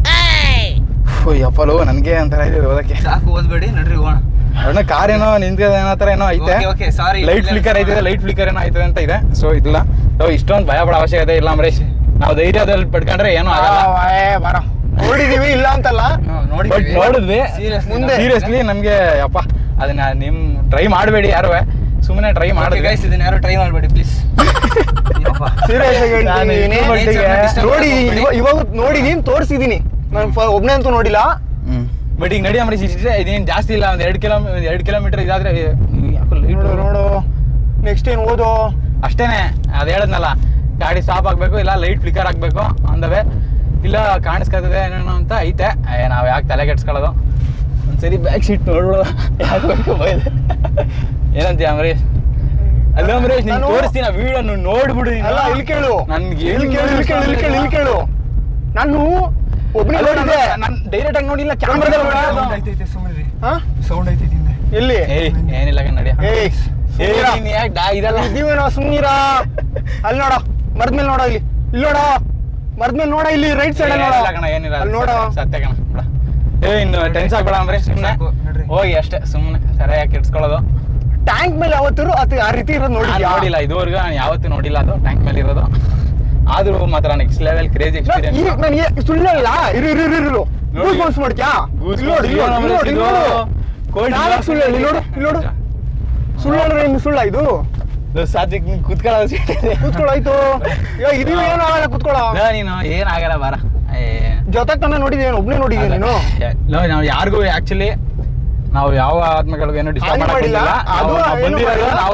ಯಪ್ಪಲು ನನಗೆ ಒಂಥರ ಇದೆ ಓದಕ್ಕೆ. ಸಾಕು ಓದ್ಬೇಡಿ, ನಡ್ರಿ ಹೋಗೋಣ. ಅವನ ಕಾರ್ ಏನೋ ನಿಂತಿದೆ ಏನೋ ಥರ ಏನೋ ಐತೆ. ಓಕೆ ಸಾರಿ, ಲೈಟ್ ಫ್ಲಿಕ್ಕರ್ ಐತಿದೆ, ಲೈಟ್ ಫ್ಲಿಕ್ಕರ್ ಏನೋ ಐತದೆ ಅಂತ ಇದೆ. ಸೊ ಇಲ್ಲ ಇಷ್ಟೊಂದು ಭಯ ಪಡೋ ಅವಶ್ಯಕತೆ ಇಲ್ಲ ಅಮರೇಶ್. ನಾವು ಧೈರ್ಯದಲ್ಲಿ ಪಡ್ಕೊಂಡ್ರೆ ಏನೂ ಆಗಲ್ಲ. ಬರ ನೋಡಿದೀವಿ, ಇಲ್ಲ ಅಂತಲ್ಲ. ಬಟ್ ನೋಡಿದ್ವಿ ಮುಂದೆ ಸೀರಿಯಸ್ಲಿ ನಮಗೆ ಅಪ್ಪ ಅದನ್ನ ನಿಮ್ ಟ್ರೈ ಮಾಡಬೇಡಿ ಯಾರು, ಸುಮ್ಮನೆ ಟ್ರೈ ಮಾಡಿದ್ವಿ. ಗೈಸ್ ಇದನ್ನ ಯಾರು ಟ್ರೈ ಮಾಡಬೇಡಿ ಪ್ಲೀಸ್. ಸೀರಿಯಸ್ ಆಗಿ ಹೇಳ್ತೀನಿ. ನೋಡಿ ಇವಾಗ ನೋಡಿ ನೀನ್ ತೋರಿಸಿದೀನಿ, ನಾನು ಒಬ್ನೇ ಅಂತೂ ನೋಡಿಲ್ಲ. ಬಟ್ ಈಗ ನಡಿ ಅಮರೇಶ್, ಇದೇನು ಜಾಸ್ತಿ ಇಲ್ಲ, ಒಂದು 2 ಕಿಲೋಮೀಟರ್ ಇದಾದ್ರೆ ನೋಡು ನೋಡು. ನೆಕ್ಸ್ಟ್ ಏನು ಓದು. ಅಷ್ಟೇನೆ, ಅದು ಹೇಳದ್ನಲ್ಲ, ಗಾಡಿ ಸ್ಟಾಪ್ ಆಗ್ಬೇಕು, ಇಲ್ಲ ಲೈಟ್ ಫ್ಲಿಕ್ಕರ್ ಆಗ್ಬೇಕು ಅಂದವೆ, ಇಲ್ಲ ಕಾಣಿಸ್ಕೊತದೆ ಏನೇನೋ ಅಂತ ಐತೆ. ನಾವು ಯಾಕೆ ತಲೆ ಕೆಡ್ಸ್ಕೊಳ್ಳೋದು, ಒಂದ್ಸರಿ ಬ್ಯಾಕ್ ಸೀಟ್ ನೋಡ್ಬಿಡೋದು. ಯಾಕೆ ಬೇಕು ಬೈದೆ ಏನಂತೀಯ ಅಮರೇಶ್? ಅಲ್ಲ ಅಮರೇಶ್, ನೀನು ತೋರಿಸ್ತೀನಿ ವಿಡಿಯೋ ನೋಡ್ಬಿಡು. ಅಲ್ಲ ಇಲ್ಲಿ ಕೇಳು, ನನ್ಗೆ ಇಲ್ಲಿ ಕೇಳು. ನಾನು ಒಬ್ಬನೇ ನೋಡಿದ್ದೆ, ನಾನು ಡೈರೆಕ್ಟ್ ಆಗಿ ನೋಡಿಲ್ಲ, ಕ್ಯಾಮ್ರಾದಲ್ಲಿ ಐತೈತೆ ಸುಮ್ಮನೆ. ಹಾ ಸೌಂಡ್ ಐತೈತೆ ಹಿಂದೆ. ಎಲ್ಲಿ? ಏನಿಲ್ಲ ನಡಿಯ. ಇದೆಲ್ಲ ಇದೀವೇನೋ ಸುಮ್ಮನಿರ. ಅಲ್ಲಿ ನೋಡ, ಮರದ್ಮೇಲೆ ನೋಡ, ಇಲ್ಲಿ ನೋಡ, ಮರದ್ಮೇಲೆ ನೋಡ, ಇಲ್ಲಿ ರೈಟ್ ಸೈಡ್ ನೋಡ. ಏನಿಲ್ಲ ಅಲ್ಲಿ ನೋಡ. ಸತ್ಯ ಕಣ ಬಿಡ. ಇನ್ನು ಟೆನ್ಸ್ ಆಗ್ಬೇಡ ಅಂದ್ರೆ ಸುಮ್ಮನೆ ಹೋಗಿ ಅಷ್ಟೇ, ಸುಮ್ಮನೆ ಸರಿಯಾಗಿ ಕೆಡ್ಸ್ಕೊಳ್ಳೋದು. ಟ್ಯಾಂಕ್ ಮೇಲೆ ಯಾವತ್ತಿರು ಆ ರೀತಿ ಇರೋದು ನೋಡಿಲ್ಲ ಇದುವರೆಗೂ, ನಾನು ಯಾವತ್ತೂ ನೋಡಿಲ್ಲ ಅದು ಟ್ಯಾಂಕ್ ಮೇಲೆ ಇರೋದು. ಆದ್ರೂ ಮಾತ್ರ ನೆಕ್ಸ್ಟ್ ಲೆವೆಲ್ ಕ್ರೇಜಿ ಎಕ್ಸ್ಪೀರಿಯನ್ಸ್. ನನಗೆ ಸುಳ್ಳಲ್ಲ. ಇರು ಗೂಸ್ ಮಾಡ್ತ್ಯಾ? ಸುಳ್ಳು ಸುಳ್ಳ ಇದು. ಸಾತ್ವಿಕ್ ಕೂತ್ಕೊಳ್ಳಾಯ್ತು. ಇದು ಏನಾಗಲ್ಲ, ಕೂತ್ಕೊಳ್ಳೋ. ನೀನು ಏನಾಗಲ್ಲ ಬಾರ. ಜೊತೆಗೆ ತಾನೇ ನೋಡಿದ್ದೀನಿ, ಒಬ್ನೇ ನೋಡಿದ್ದೀನಿ ನೀನು. ನಾವು ಯಾರಿಗೂ ಆಕ್ಚುಲಿ ನಾವು ಯಾವ ಆತ್ಮಗಳಿಗೂ ಏನು ಡಿಸ್ಟರ್ಬ್ ಹಾನಿ ಮಾಡಿಲ್ಲ.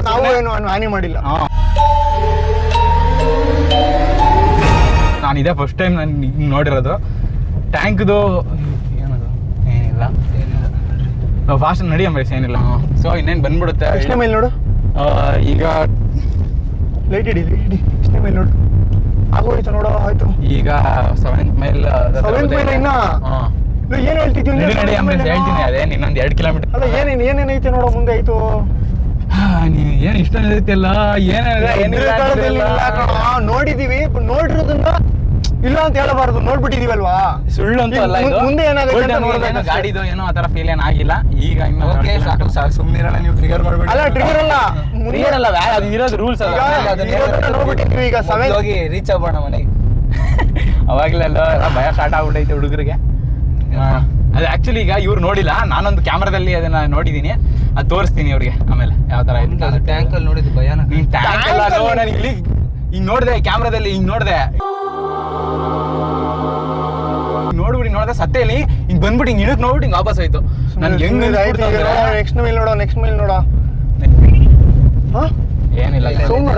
ನಾವು ಏನು ಹಾನಿ ಮಾಡಿಲ್ಲ. ನಾನು ಇದೇ ಫಸ್ಟ್ ಟೈಮ್ ನಾನು ನೋಡಿರೋದು ಟ್ಯಾಂಕ್ದು. ಏನದು ಏನಿಲ್ಲ, ನಾವು ಫಾಸ್ಟ್ ನಡಿ ಅಮರೇಶ್, ಏನಿಲ್ಲ. ಸೊ ಇನ್ನೇನು ಬಂದ್ಬಿಡುತ್ತೆ. ಎಷ್ಟನೇ ಮೈಲ್ ನೋಡು ಈಗ. ಲೈಟ್ ಹಿಡಿ ಎಷ್ಟನೇ ಮೈಲ್ ನೋಡು. ಆಗೋಯ್ತು ನೋಡೋ, ಆಯ್ತು. ಈಗ 7th ಮೈಲ್. ಇನ್ನ ಏನ್ ಹೇಳ್ತಿದ್ವಿ? ನಡಿ ಅಮರೇಶ್, ಹೇಳ್ತೀನಿ. ಅದೇ ಇನ್ನೊಂದು 2 ಕಿಲೋಮೀಟರ್. ಅಲ್ಲ ಏನೇನೈತೆ ನೋಡೋ, ಮುಂದೆ ಆಯ್ತು. ನೀನು ಏನು ಇಷ್ಟೊಂದು ಇರುತ್ತಿಲ್ಲ, ನೋಡಿದೀವಿ, ನೋಡಿರೋದನ್ನ ಇಲ್ಲ ಅಂತ ಹೇಳಬಾರ್ದು, ನೋಡ್ಬಿಟ್ಟಿದೀವಲ್ವಾ. ಸುಳ್ಳು ಅಂತ ಅಲ್ಲ ಇದು. ಮುಂದೆ ಏನಾಗುತ್ತೆ ಗಾಡಿದು ಏನೋ ಆತರ ಫೀಲ್ ಏನಾಗಿಲ್ಲ. ಈಗ ಸಾಕು ಸುಮ್ಮನಿರಲ್ಲ, ನೀವು ಟ್ರಿಗರ್ ಮಾಡಬೇಡಿ. ಅಲ್ಲ ಟ್ರಿಗರ್ ಅಲ್ಲ, ಅಲ್ಲ ಅದು ಇರೋದು ರೂಲ್ಸ್ ಅಲ್ಲ. ನೋಡ್ಬಿಟ್ಟಿದ್ವಿ. ಈಗ ಹೋಗಿ ರೀಚ್ ಆಗೋಣ ಮನೆಗೆ. ಅವಾಗಲೆಲ್ಲ ಭಯ ಸ್ಟಾರ್ಟ್ ಆಗ್ಬಿಟ್ಟೈತೆ ಹುಡುಗರಿಗೆ. ಅದು ಆಕ್ಚುಲಿ ಈಗ ಇವ್ರು ನೋಡಿಲ್ಲ, ನಾನೊಂದು ಕ್ಯಾಮ್ರಾದಲ್ಲಿ ಅದನ್ನ ನೋಡಿದೀನಿ, ಅದು ತೋರಿಸ್ತೀನಿ ಅವ್ರಿಗೆ ಆಮೇಲೆ ಯಾವ ತರ ಐತೆ. ಟ್ಯಾಂಕ್ ಅಲ್ಲಿ ನೋಡಿದ್ದು ಭಯಾನಕ. ನೀನ್ ಟ್ಯಾಂಕ್ ಎಲ್ಲ ನಾನು ಇಲ್ಲಿ ಹಿಂಗ್ ನೋಡಿದೆ, ಕ್ಯಾಮ್ರಾದಲ್ಲಿ ಹಿಂಗ್ ನೋಡಿದೆ, ನೋಡ್ದೆ ಸತ್ತೇಲಿ ಹಿಂಗ್ ಬಂದ್ಬಿಟ್ಟು ಹಿಂಗ್ ಇಳಕ್ ನೋಡ್ಬಿಟ್ಟು ಹಿಂಗ್ ವಾಪಸ್ ಆಯ್ತು. ನನ್ಗೆ ಹೆಂಗ್ ನೆಕ್ಸ್ಟ್ ಮೈಲ್ ನೋಡೋ. ಏನಿಲ್ಲ,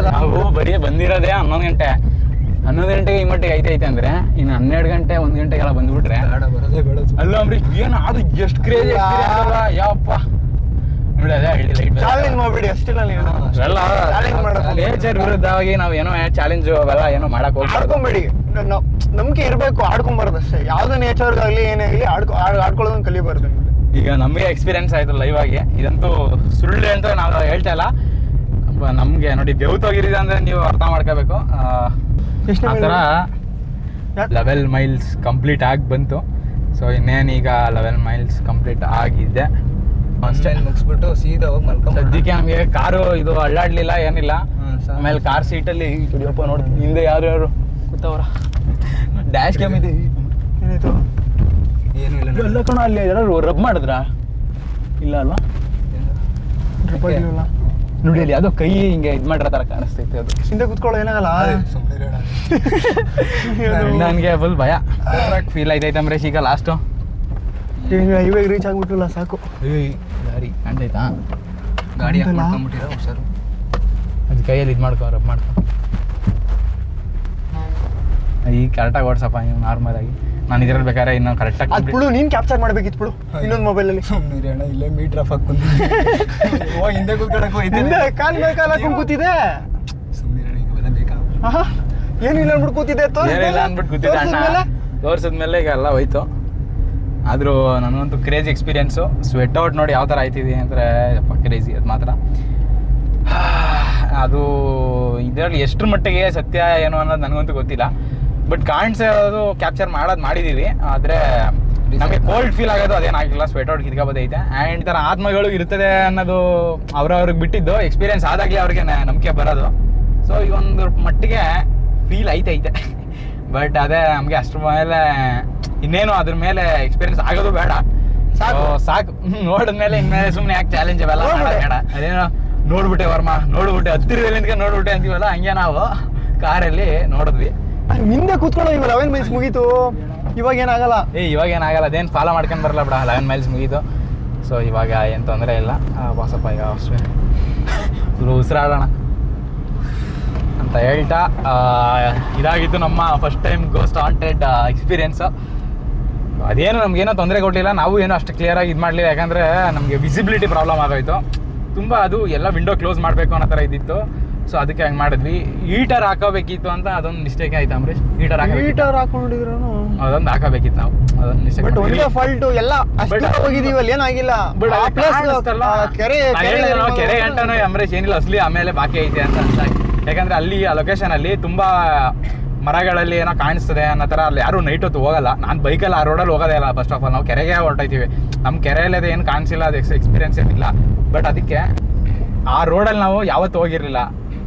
ನಾವು ಬರೀ ಬಂದಿರೋದೇ 11 ಗಂಟೆ. 11 ಗಂಟೆಗೆ ಈ ಮಟ್ಟಿಗೆ ಐತೆ ಅಂದ್ರೆ ಇನ್ನು 12 ಗಂಟೆ 1 ಗಂಟೆಗೆಲ್ಲ ಬಂದ್ಬಿಟ್ರೆ ಅಲ್ಲ ಅಮ್ರೀಶ್, ಏನು ಅದು ಎಷ್ಟು ಕ್ರೇಜಿ ಯಾವಪ್ಪ ನೋಡಿ. ಅದೇ ಚಾಲೆಂಜ್ ಮಾಡ್ಬಿಡಿ ಅಷ್ಟೇ. ನೇಚರ್ ವಿರುದ್ಧವಾಗಿ ನಾವು ಏನೋ ಚಾಲೆಂಜ್ ಅವೆಲ್ಲ ಏನೋ ಮಾಡಕ್ ಆಡ್ಕೊಂಬೇಡಿ. ನಂಬಿಕೆ ಇರಬೇಕು, ಆಡ್ಕೊಂಬಾರ್ದು ಅಷ್ಟೇ. ಯಾವ್ದು ನೇಚರ್ಗಾಗ್ಲಿ ಏನೇ ಆಗಲಿ ಆಡ್ಕೊಳ್ಳೋದನ್ನ ಕಲಿಬಾರ್ದು. ಈಗ ನಮಗೆ ಎಕ್ಸ್ಪೀರಿಯನ್ಸ್ ಆಯ್ತು ಲೈವ್ ಆಗಿ. ಇದಂತೂ ಸುಳ್ಳು ಅಂತ ನಾವು ಹೇಳ್ತಾ ಇಲ್ಲ. ನಮ್ಗೆ ನೋಡಿ ಬೆವ್ತೋಗಿರಿದೆ ಅಂದ್ರೆ ನೀವು ಅರ್ಥ ಮಾಡ್ಕೋಬೇಕು. ಆ ಥರ 11 ಮೈಲ್ಸ್ ಕಂಪ್ಲೀಟ್ ಆಗಿ ಬಂತು. ಸೊ ಇನ್ನೇನೀಗ 11 ಮೈಲ್ಸ್ ಕಂಪ್ಲೀಟ್ ಆಗಿದೆ. ಮುಗಿಸ್ಬಿಟ್ಟು ಸೀದಾ ಹೋಗಿ ಮಲ್ಕೊಂಡು ಸದ್ಯಕ್ಕೆ ನಮಗೆ ಕಾರು ಇದು ಅಳ್ಳಾಡ್ಲಿಲ್ಲ, ಏನಿಲ್ಲ. ಆಮೇಲೆ ಕಾರ್ ಸೀಟಲ್ಲಿ ಕುಡಿಯಪ್ಪ ನೋಡಿ ಹಿಂದೆ ಯಾರು ಕೂತವ್ರ. ಡ್ಯಾಶ್ ಕ್ಯಾಮ್ ಇದೆ. ಏನಾಯ್ತು? ಏನು ಇಲ್ಲ ಎಲ್ಲ ಕಣ ಅಲ್ಲಿ ಯಾರು ರಬ್ ಮಾಡಿದ್ರಾ? ಇಲ್ಲ ಅಲ್ವಾ? ನೋಡಿ ಅಲ್ಲಿ ಯಾವುದೋ ಕೈ ಹಿಂಗೆ ಇದು ಮಾಡಿರೋ ಥರ ಕಾಣಿಸ್ತೈತೆ ಅದು. ಹಿಂದೆ ಕೂತ್ಕೊಳ್ಳೋ ಏನಾಗಲ್ಲ. ನನಗೆ ಫುಲ್ ಭಯ ಫೀಲ್ ಆಯ್ತೈತೆ ಅಂಬರೀಶ್. ಈಗ ಲಾಸ್ಟು ಇವಾಗ ರೀಚ್ ಆಗ್ಬಿಟ್ಟಿಲ್ಲ ಸಾಕು. ಗಾಡಿ ಕಾಣ್ತೈತಾ? ಗಾಡಿ ಹಾಕೊಂಡ್ಬಿಟ್ಟಿರ ಹುಷಾರು. ಅದು ಕೈಯಲ್ಲಿ ಇದು ಮಾಡ್ಕೊ ರಬ್ ಮಾಡ್ಕೊ. ಈಗ ಕರೆಕ್ಟಾಗಿ ಓಡಿಸಪ್ಪ ನೀವು ನಾರ್ಮಲ್ ಆಗಿ. ನಾನು ಇದ್ರಲ್ಲಿ ಬೇಕಾದ್ರೆ ಇನ್ನು ಕರೆಕ್ಟಾಗಿ ಅದು ಬಿಡು, ನೀನು ಕ್ಯಾಪ್ಚರ್ ಮಾಡ್ಬೇಕಿತ್ತು ಬಿಡು ಇನ್ನೊಂದು ಮೊಬೈಲಲ್ಲಿ. ಸುಮ್ಮನೆ ಅಣ್ಣ ಇಲ್ಲೇ ಮೀಟ್ರ್ ಆಫ್ ಹಾಕೊಂಡು ಹಿಂದೆ ಕೂತ್ಕೊಳಕ್ಕೆ ಹೋಯ್ತು. ಹಿಂದೆ ಕಾಲ್ ಹಾಕೊಂಡು ಕೂತಿದೆ. ಸುಮ್ಮನೆ ಅಣ್ಣ ಈಗ ಬೇಕಾ? ಏನಿಲ್ಲ ಅಂದ್ಬಿಟ್ಟು ಕೂತಿದೆ. ಏನಿಲ್ಲ ಅಂದ್ಬಿಟ್ಟು ಕೂತಿದ್ದೆ ಅಣ್ಣ. ತೋರಿಸಿದ್ಮೇಲೆ ಈಗ ಎಲ್ಲ ಹೋಯ್ತು. ಆದರೂ ನನಗಂತೂ ಕ್ರೇಜಿ ಎಕ್ಸ್ಪೀರಿಯೆನ್ಸು. ಸ್ವೆಟ್ ಔಟ್ ನೋಡಿ ಯಾವ ಥರ ಆಯ್ತಿದೆ ಅಂದರೆ ಕ್ರೇಜಿ ಅದು ಮಾತ್ರ. ಅದು ಇದರಲ್ಲಿ ಎಷ್ಟರ ಮಟ್ಟಿಗೆ ಸತ್ಯ ಏನು ಅನ್ನೋದು ನನಗಂತೂ ಗೊತ್ತಿಲ್ಲ. ಬಟ್ ಕಾಣಿಸೋದು ಕ್ಯಾಪ್ಚರ್ ಮಾಡಿದ್ದೀವಿ. ಆದರೆ ನಮಗೆ ಕೋಲ್ಡ್ ಫೀಲ್ ಆಗೋದು ಅದೇನಾಗಿಲ್ಲ. ಸ್ವೆಟ್ ಔಟ್ ಕಿತ್ಕೋಬೋದೈತೆ. ಆ್ಯಂಡ್ ಈ ಥರ ಆತ್ಮಗಳು ಇರ್ತದೆ ಅನ್ನೋದು ಅವ್ರವ್ರಿಗೆ ಬಿಟ್ಟಿದ್ದು. ಎಕ್ಸ್ಪೀರಿಯೆನ್ಸ್ ಆದಾಗಲೇ ಅವ್ರಿಗೆ ನಂಬಿಕೆ ಬರೋದು. ಸೊ ಈ ಒಂದು ಮಟ್ಟಿಗೆ ಫೀಲ್ ಐತೆ. ಬಟ್ ಅದೇ ನಮಗೆ ಅಷ್ಟ್ರ ಮೇಲೆ ಇನ್ನೇನು ಅದ್ರ ಮೇಲೆ ಎಕ್ಸ್ಪೀರಿಯೆನ್ಸ್ ಆಗೋದು ಬೇಡ. ಸಾಕು ನೋಡಿದ್ಮೇಲೆ ಇನ್ಮೇಲೆ ಸುಮ್ಮನೆ ಯಾಕೆ ಚಾಲೆಂಜ್ ಅವೆಲ್ಲ ಬೇಡ. ಅದೇನೋ ನೋಡ್ಬಿಟ್ಟೆ ವರ್ಮ, ನೋಡ್ಬಿಟ್ಟೆ ಹತ್ತಿರದಲ್ಲಿ ನಿಂತ್ಕೊಂಡು ನೋಡ್ಬಿಟ್ಟೆ ಅಂತೀವಲ್ಲ, ಹಂಗೆ ನಾವು ಕಾರಲ್ಲಿ ನೋಡಿದ್ವಿ. ಹಿಂದೆ ಕೂತ್ಕೊಳ್ಳೋ. ಇವಾಗ 11 ಮೈಲ್ಸ್ ಮುಗೀತು. ಇವಾಗ ಏನಾಗಲ್ಲ. ಇವಾಗ ಏನಾಗಲ್ಲ. ಅದೇನು ಫಾಲೋ ಮಾಡ್ಕೊಂಡು ಬರಲ್ಲ ಬಿಡ. 11 ಮೈಲ್ಸ್ ಮುಗೀತು. ಸೊ ಇವಾಗ ಏನು ತೊಂದರೆ ಇಲ್ಲ. ವಾಸಪ್ಪ ಈಗ ಅಷ್ಟೇ ಉಸಿರಾಡೋಣ ಅಂತ ಹೇಳ್ತಾ ಇದಾಗಿತ್ತು ನಮ್ಮ first time ghost haunted experience. ಅದೇನು ನಮಗೇನೋ ತೊಂದರೆ ಕೊಡಲಿಲ್ಲ. ನಾವು ಏನೋ ಅಷ್ಟು ಕ್ಲಿಯರಾಗಿ ಇದು ಮಾಡಲಿಲ್ಲ. ಯಾಕಂದರೆ ನಮಗೆ ವಿಸಿಬಿಲಿಟಿ ಪ್ರಾಬ್ಲಮ್ ಆಗೋಯ್ತು ತುಂಬ. ಅದು ಎಲ್ಲ ವಿಂಡೋ ಕ್ಲೋಸ್ ಮಾಡಬೇಕು ಅನ್ನೋ ಥರ ಇದ್ದಿತ್ತು. ಸೊ ಅದಕ್ಕೆ ಹಂಗೆ ಮಾಡಿದ್ವಿ. ಹೀಟರ್ ಹಾಕೋಬೇಕಿತ್ತು ಅಂತ ಅದೊಂದು ಮಿಸ್ಟೇಕ್ ಆಯ್ತು ಅಂಬರೀಶ್. ಹೀಟರ್ ಹಾಕೊಂಡಿದ್ರು ಅದೊಂದು ಹಾಕೋಬೇಕಿತ್ತು ನಾವು. ಅದೊಂದು ಮಿಸ್ಟೇಕ್. ಬಟ್ ಒಂದೇ ಫಾಲ್ಟು ಎಲ್ಲ ಹೋಗಿದೀವಲ್ಲ, ಏನಾಗಿಲ್ಲ. ಕೆರೆ ಗಂಟನೂ ಅಂಬರೀಶ್ ಏನಿಲ್ಲ ಅಸಲಿ ಆಮೇಲೆ ಬಾಕಿ ಐತೆ ಅಂತ. ಯಾಕಂದರೆ ಅಲ್ಲಿ ಆ ಲೊಕೇಶನಲ್ಲಿ ತುಂಬ ಮರಗಳಲ್ಲಿ ಏನೋ ಕಾಣಿಸ್ತದೆ ಅನ್ನೋ ಥರ. ಅಲ್ಲಿ ಯಾರು ನೈಟ್ ಹೊತ್ತು ಹೋಗಲ್ಲ. ನಾನು ಬೈಕಲ್ಲಿ ಆ ರೋಡಲ್ಲಿ ಹೋಗೋದೇ ಇಲ್ಲ. ಫಸ್ಟ್ ಆಫ್ ಆಲ್ ನಾವು ಕೆರೆಗೆ ಹೊರಟೈತೀವಿ. ನಮ್ಮ ಕೆರೆಯಲ್ಲಿ ಅದು ಏನು ಕಾಣಿಸಿಲ್ಲ. ಅದು ಎಕ್ಸ್ಪೀರಿಯೆನ್ಸ್ ಏನಿಲ್ಲ. ಬಟ್ ಅದಕ್ಕೆ ಆ ರೋಡಲ್ಲಿ ನಾವು ಯಾವತ್ತೂ ಹೋಗಿರಲಿಲ್ಲ.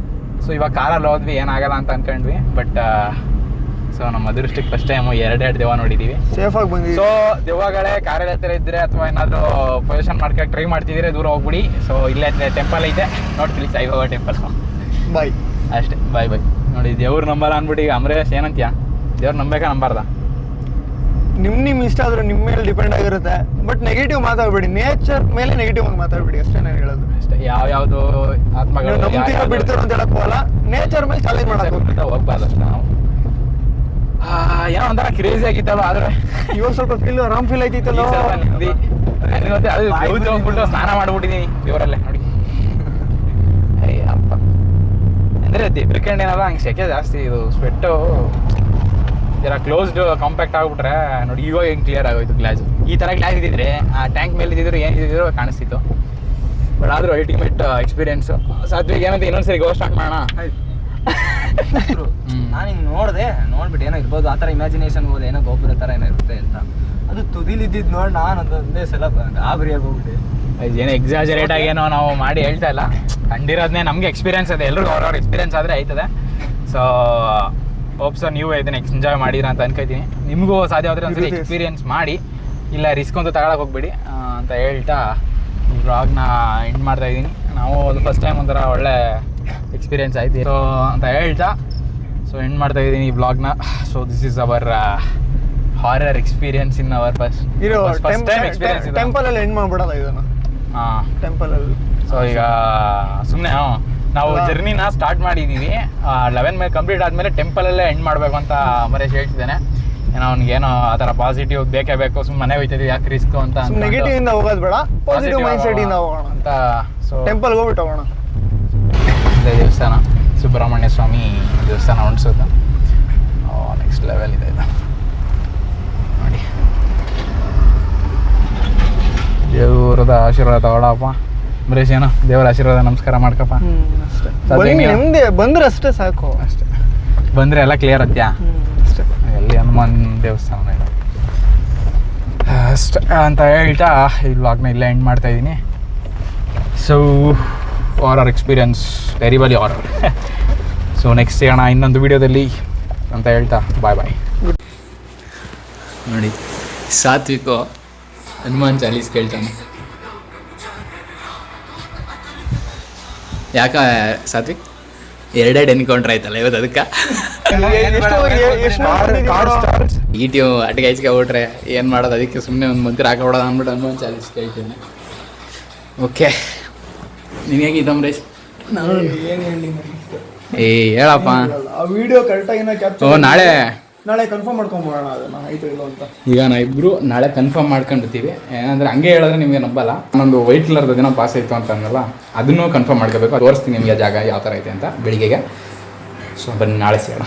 ಸೊ ಇವಾಗ ಕಾರಲ್ಲಿ ಹೋದ್ವಿ, ಏನಾಗಲ್ಲ ಅಂತ ಅಂದ್ಕೊಂಡ್ವಿ. ಬಟ್ ಸೊ ನಮ್ಮ ಅದೃಷ್ಟಕ್ಕೆ ಫಸ್ಟ್ ಟೈಮು 2 ದೆವ್ವ ನೋಡಿದ್ದೀವಿ. ಸೇಫಾಗಿ ಬಂದಿದ್ದೀವಿ. ಸೊ ದೆವ್ವಗಳೇ ಕಾರಲ್ಲಿ ಹತ್ತಿರ ಇದ್ದರೆ ಅಥವಾ ಏನಾದರೂ ಪೊಸಿಷನ್ ಮಾಡ್ಕೊಂಡು ಟ್ರೈ ಮಾಡ್ತಿದ್ರೆ ದೂರ ಹೋಗ್ಬಿಡಿ. ಸೊ ಇಲ್ಲೇ ಟೆಂಪಲ್ ಐತೆ, ನೋಡ್ತೀವಿ ಸಾಯಿಬಾಬಾ ಟೆಂಪಲ್. ಬಾಯ್ ಅಷ್ಟೇ, ಬಾಯ್ ಬಾಯ್. ನೋಡಿ ದೇವ್ರು ನಂಬಲ್ಲ ಅಂದ್ಬಿಟ್ಟು ಈಗ ಅಂಬರೀಶ್ ಏನಂತೀಯ? ದೇವ್ರು ನಂಬೇಕಾ ನಂಬಾರ್ದ? ನಿಮ್ಮ ಇಷ್ಟ ಆದ್ರೂ ನಿಮ್ಮ ಮೇಲೆ ಡಿಪೆಂಡ್ ಆಗಿರುತ್ತೆ. ಬಟ್ ನೆಗೆಟಿವ್ ಮಾತಾಡ್ಬೇಡಿ. ನೇಚರ್ ಮೇಲೆ ನೆಗೆಟಿವ್ ಆಗಿ ಮಾತಾಡ್ಬೇಡಿ ಅಷ್ಟೇ ನಾನು ಹೇಳೋದು. ಅಷ್ಟೇ. ಯಾವ್ದು ಆತ್ಮಗಳು ಬಿಡ್ತೀರೋ ಅಂತ ಹೇಳಕ್ ಹೋಗಲ್ಲ. ನೇಚರ್ ಮೇಲೆ ಚಾಲೆಂಜ್ ಮಾಡಕ್ ಹೋಗ್ಬಾರ್ದು ಅಷ್ಟೇ ನಾವು. ಏನೋ ಒಂಥರ ಕ್ರೇಜಿ ಆಗಿತ್ತಲ್ಲ. ಆದ್ರೆ ಇವಾಗ ಸ್ವಲ್ಪ ಆರಾಮ್ ಫೀಲ್ ಆಯ್ತಿತ್ತಲ್ಲ. ನಿಮ್ದಿ ಅದು ಹೋಗ್ಬಿಟ್ಟು ಸ್ನಾನ ಮಾಡ್ಬಿಟ್ಟಿದೀನಿ ದೇವರಲ್ಲೇ ನೋಡಿ. ಅಯ್ಯಪ್ಪ ಅಂದರೆ ದೇವ್ರಕಂಡು ಏನಲ್ಲ ಹಂಗೆ ಸೆಕೆ ಜಾಸ್ತಿ. ಇದು ಸ್ವೆಟ್ಟು ಜರ ಕ್ಲೋಸ್ಡ್ ಕಾಂಪ್ಯಾಕ್ಟ್ ಆಗಿಬಿಟ್ರೆ ನೋಡಿ. ಇವಾಗ ಹೆಂಗೆ ಕ್ಲಿಯರ್ ಆಗೋಯ್ತು ಗ್ಲಾಸ್. ಈ ಥರ ಗ್ಲಾಸ್ ಇದ್ದಿದ್ರೆ ಆ ಟ್ಯಾಂಕ್ ಮೇಲೆ ಇದ್ದಿದ್ರು ಏನಿದ್ರು ಕಾಣಿಸ್ತಿತ್ತು. ಬಟ್ ಆದರೂ ಅಲ್ಟಿಮೇಟ್ ಎಕ್ಸ್ಪೀರಿಯೆನ್ಸು. ಸಾಧ್ವಿಗೆ ಏನಂತ ಇನ್ನೊಂದ್ಸರಿ ಗೋ ಸ್ಟಾರ್ಟ್ ಮಾಡೋಣ. ನಾನು ಹಿಂಗೆ ನೋಡ್ಬಿಟ್ಟು ಏನೋ ಇರ್ಬೋದು. ಆ ಥರ ಇಮ್ಯಾಜಿನೇಷನ್ ಹೋದೆ, ಏನೋ ಗೋಪುರ ಥರ ಏನೋ ಇರುತ್ತೆ ಅಂತ. ಅದು ತುದಿಲಿದ್ದಿದ್ದು ನೋಡಿ ನಾನು ಒಂದೇ ಸಲ ಗಾಬರಿಯಾಗಿ ಹೋಗ್ಬಿಟ್ಟೆ. ಏನೋ ಎಕ್ಸಾಜರೇಟ್ ಆಗೇನೋ ನಾವು ಮಾಡಿ ಹೇಳ್ತಾ ಇಲ್ಲ. ಕಂಡಿರೋದನ್ನೇ ನಮಗೆ ಎಕ್ಸ್ಪೀರಿಯೆನ್ಸ್ ಇದೆ. ಎಲ್ರಿಗೂ ಅವ್ರವ್ರ ಎಕ್ಸ್ಪೀರಿಯೆನ್ಸ್ ಆದರೆ ಆಯ್ತದೆ. ಸೊ ಹೋಪ್ಸೋ ನೀವು ಇದನ್ನ ಎಂಜಾಯ್ ಮಾಡಿರ ಅಂತ ಅನ್ಕೋತೀನಿ. ನಿಮಗೂ ಸಾಧ್ಯ ಆದರೆ ಒಂದ್ಸರಿ ಎಕ್ಸ್ಪೀರಿಯೆನ್ಸ್ ಮಾಡಿ. ಇಲ್ಲ ರಿಸ್ಕ್ ಅಂತೂ ತಗೊಳಕ್ಕೆ ಹೋಗ್ಬೇಡಿ ಅಂತ ಹೇಳ್ತಾ ಈ ವ್ಲಾಗ್ನ ಎಂಡ್ ಮಾಡ್ತಾ ಇದ್ದೀನಿ. ನಾವು ಅದು ಫಸ್ಟ್ ಟೈಮ್ ಒಂಥರ ಒಳ್ಳೆ ಎಕ್ಸ್ಪೀರಿಯೆನ್ಸ್ ಆಯ್ತು ಸೊ ಅಂತ ಹೇಳ್ತಾ ಎಂಡ್ ಮಾಡ್ತಾ ಇದ್ದೀನಿ ಈ ವ್ಲಾಗ್ನ. So this is our horror experience in our first time experience. ಟೆಂಪಲಲ್ಲಿ ಎಂಡ್ ಮಾಡ್ಬಿಡೋದ ಇದನ್ನು. ಹಾಂ, ಟೆಂಪಲಲ್ಲಿ. ಸೊ ಈಗ ಸುಮ್ಮನೆ ನಾವು ಜರ್ನಿನ ಸ್ಟಾರ್ಟ್ ಮಾಡಿದ್ದೀವಿ. 11 ಮೇಲೆ ಕಂಪ್ಲೀಟ್ ಆದಮೇಲೆ ಟೆಂಪಲಲ್ಲೇ ಎಂಡ್ ಮಾಡಬೇಕು ಅಂತ ಮರೇಶ್ ಹೇಳ್ತಿದ್ದಾನೆ. ಏನೋ ಅವ್ನಿಗೇನೋ ಆ ಥರ ಪಾಸಿಟಿವ್ ಬೇಕೇ ಬೇಕು. ಸುಮ್ಮನೆ ಮನೆ ಹೋಗ್ತಿದ್ವಿ, ಯಾಕೆ ರಿಸ್ಕ್ ಅಂತ. ನೆಗೆಟಿವ್ ಇಂದ ಹೋಗೋದು ಬೇಡ, ಪಾಸಿಟಿವ್ ಮೈಂಡ್ ಸೆಟ್ ಇಂದ ಹೋಗೋಣ ಅಂತ. ಸೊ ಟೆಂಪಲ್ಗೆ ಹೋಗ್ಬಿಟ್ಟು ಹೋಗೋಣ. ದೇವಸ್ಥಾನ ಸುಬ್ರಹ್ಮಣ್ಯ ಸ್ವಾಮಿ ದೇವಸ್ಥಾನ ಹುಣ್ಸೋದು ನೆಕ್ಸ್ಟ್ ಲೆವೆಲ್ ಇದೆ ಇದು ನೋಡಿ. ದೇವ್ರದ ಆಶೀರ್ವಾದ ತಗೊಳಪ್ಪ ಬರೀಶ್. ಏನೋ ದೇವರ ಆಶೀರ್ವಾದ ನಮಸ್ಕಾರ ಮಾಡ್ಕಪ್ಪ ಅಷ್ಟೇ. ನೆಮ್ಮದಿ ಬಂದ್ರೆ ಅಷ್ಟೇ ಸಾಕು. ಅಷ್ಟೇ ಬಂದರೆ ಎಲ್ಲ ಕ್ಲಿಯರ್ ಅತ್ಯಾ. ಅಷ್ಟೇ. ಎಲ್ಲಿ ಹನುಮಾನ್ ದೇವಸ್ಥಾನ ಇದೆ ಅಷ್ಟೇ ಅಂತ ಹೇಳ್ತಾ ಈ ವ್ಲಾಗ್ನ ಇಲ್ಲೇ ಎಂಡ್ ಮಾಡ್ತಾ ಇದ್ದೀನಿ. So horror experience, terribly horror. So next ಸಿಗೋಣ ಇನ್ನೊಂದು ವೀಡಿಯೋದಲ್ಲಿ ಅಂತ ಹೇಳ್ತಾ ಬಾಯ್ ಬಾಯ್. ನೋಡಿ ಸಾತ್ವಿಕು ಹನುಮಾನ್ ಚಾಲೀಸ್ ಕೇಳ್ತಾನೆ. ಯಾಕ ಸಾತ್ವಿಕ್ ಎರಡೆರಡು ಎನ್ಕೌಂಟ್ರ್ ಆಯ್ತಲ್ಲ ಇವತ್ತು, ಅದಕ್ಕೆ ಈ ಟೀಮ್ ಅಟ್ಟಿಗೆ ಹಚ್ಕೊಬಿಟ್ರೆ ಏನು ಮಾಡೋದು, ಅದಕ್ಕೆ ಸುಮ್ಮನೆ ಒಂದು ಮಂತ್ರ ಹಾಕೊಬಿಡೋದು ಅಂದ್ಬಿಟ್ಟು ಹನುಮಾನ್ ಚಾಲೀಸ್ ಕೇಳ್ತೀನಿ. ಓಕೆ, ನಿನಗೆ ಹೇಗಿತ್ತು ಅಮರೇಶ್? ಏ ಹೇಳಪ್ಪ. ಆ ವಿಡಿಯೋ ಕರೆಕ್ಟಾಗಿ ಓ ನಾಳೆ ಕನ್ಫರ್ಮ್ ಮಾಡ್ಕೊಂಬೋಣ ಅದನ್ನ ಆಯ್ತು ಇಲ್ಲ ಅಂತ. ಈಗ ನಾ ಇಬ್ಬರು ನಾಳೆ ಕನ್ಫರ್ಮ್ ಮಾಡ್ಕೊಂಡಿರ್ತೀವಿ. ಏನಂದ್ರೆ ಹಂಗೆ ಹೇಳಿದ್ರೆ ನಿಮಗೆ ನಂಬಲ್ಲ. ನನ್ನೊಂದು ವೈಟ್ ಕಲರ್ದು ದಿನ ಪಾಸ್ ಆಯಿತು ಅಂತ ಅಂದಲ್ಲ, ಅದನ್ನು ಕನ್ಫರ್ಮ್ ಮಾಡ್ಕೋಬೇಕು. ತೋರಿಸ್ತೀನಿ ನಿಮಗೆ ಜಾಗ ಯಾವ ಥರ ಐತೆ ಅಂತ ಬೆಳಿಗ್ಗೆಗೆ. ಸೊ ಬನ್ನಿ ನಾಳೆ ಸಿಗೋಣ.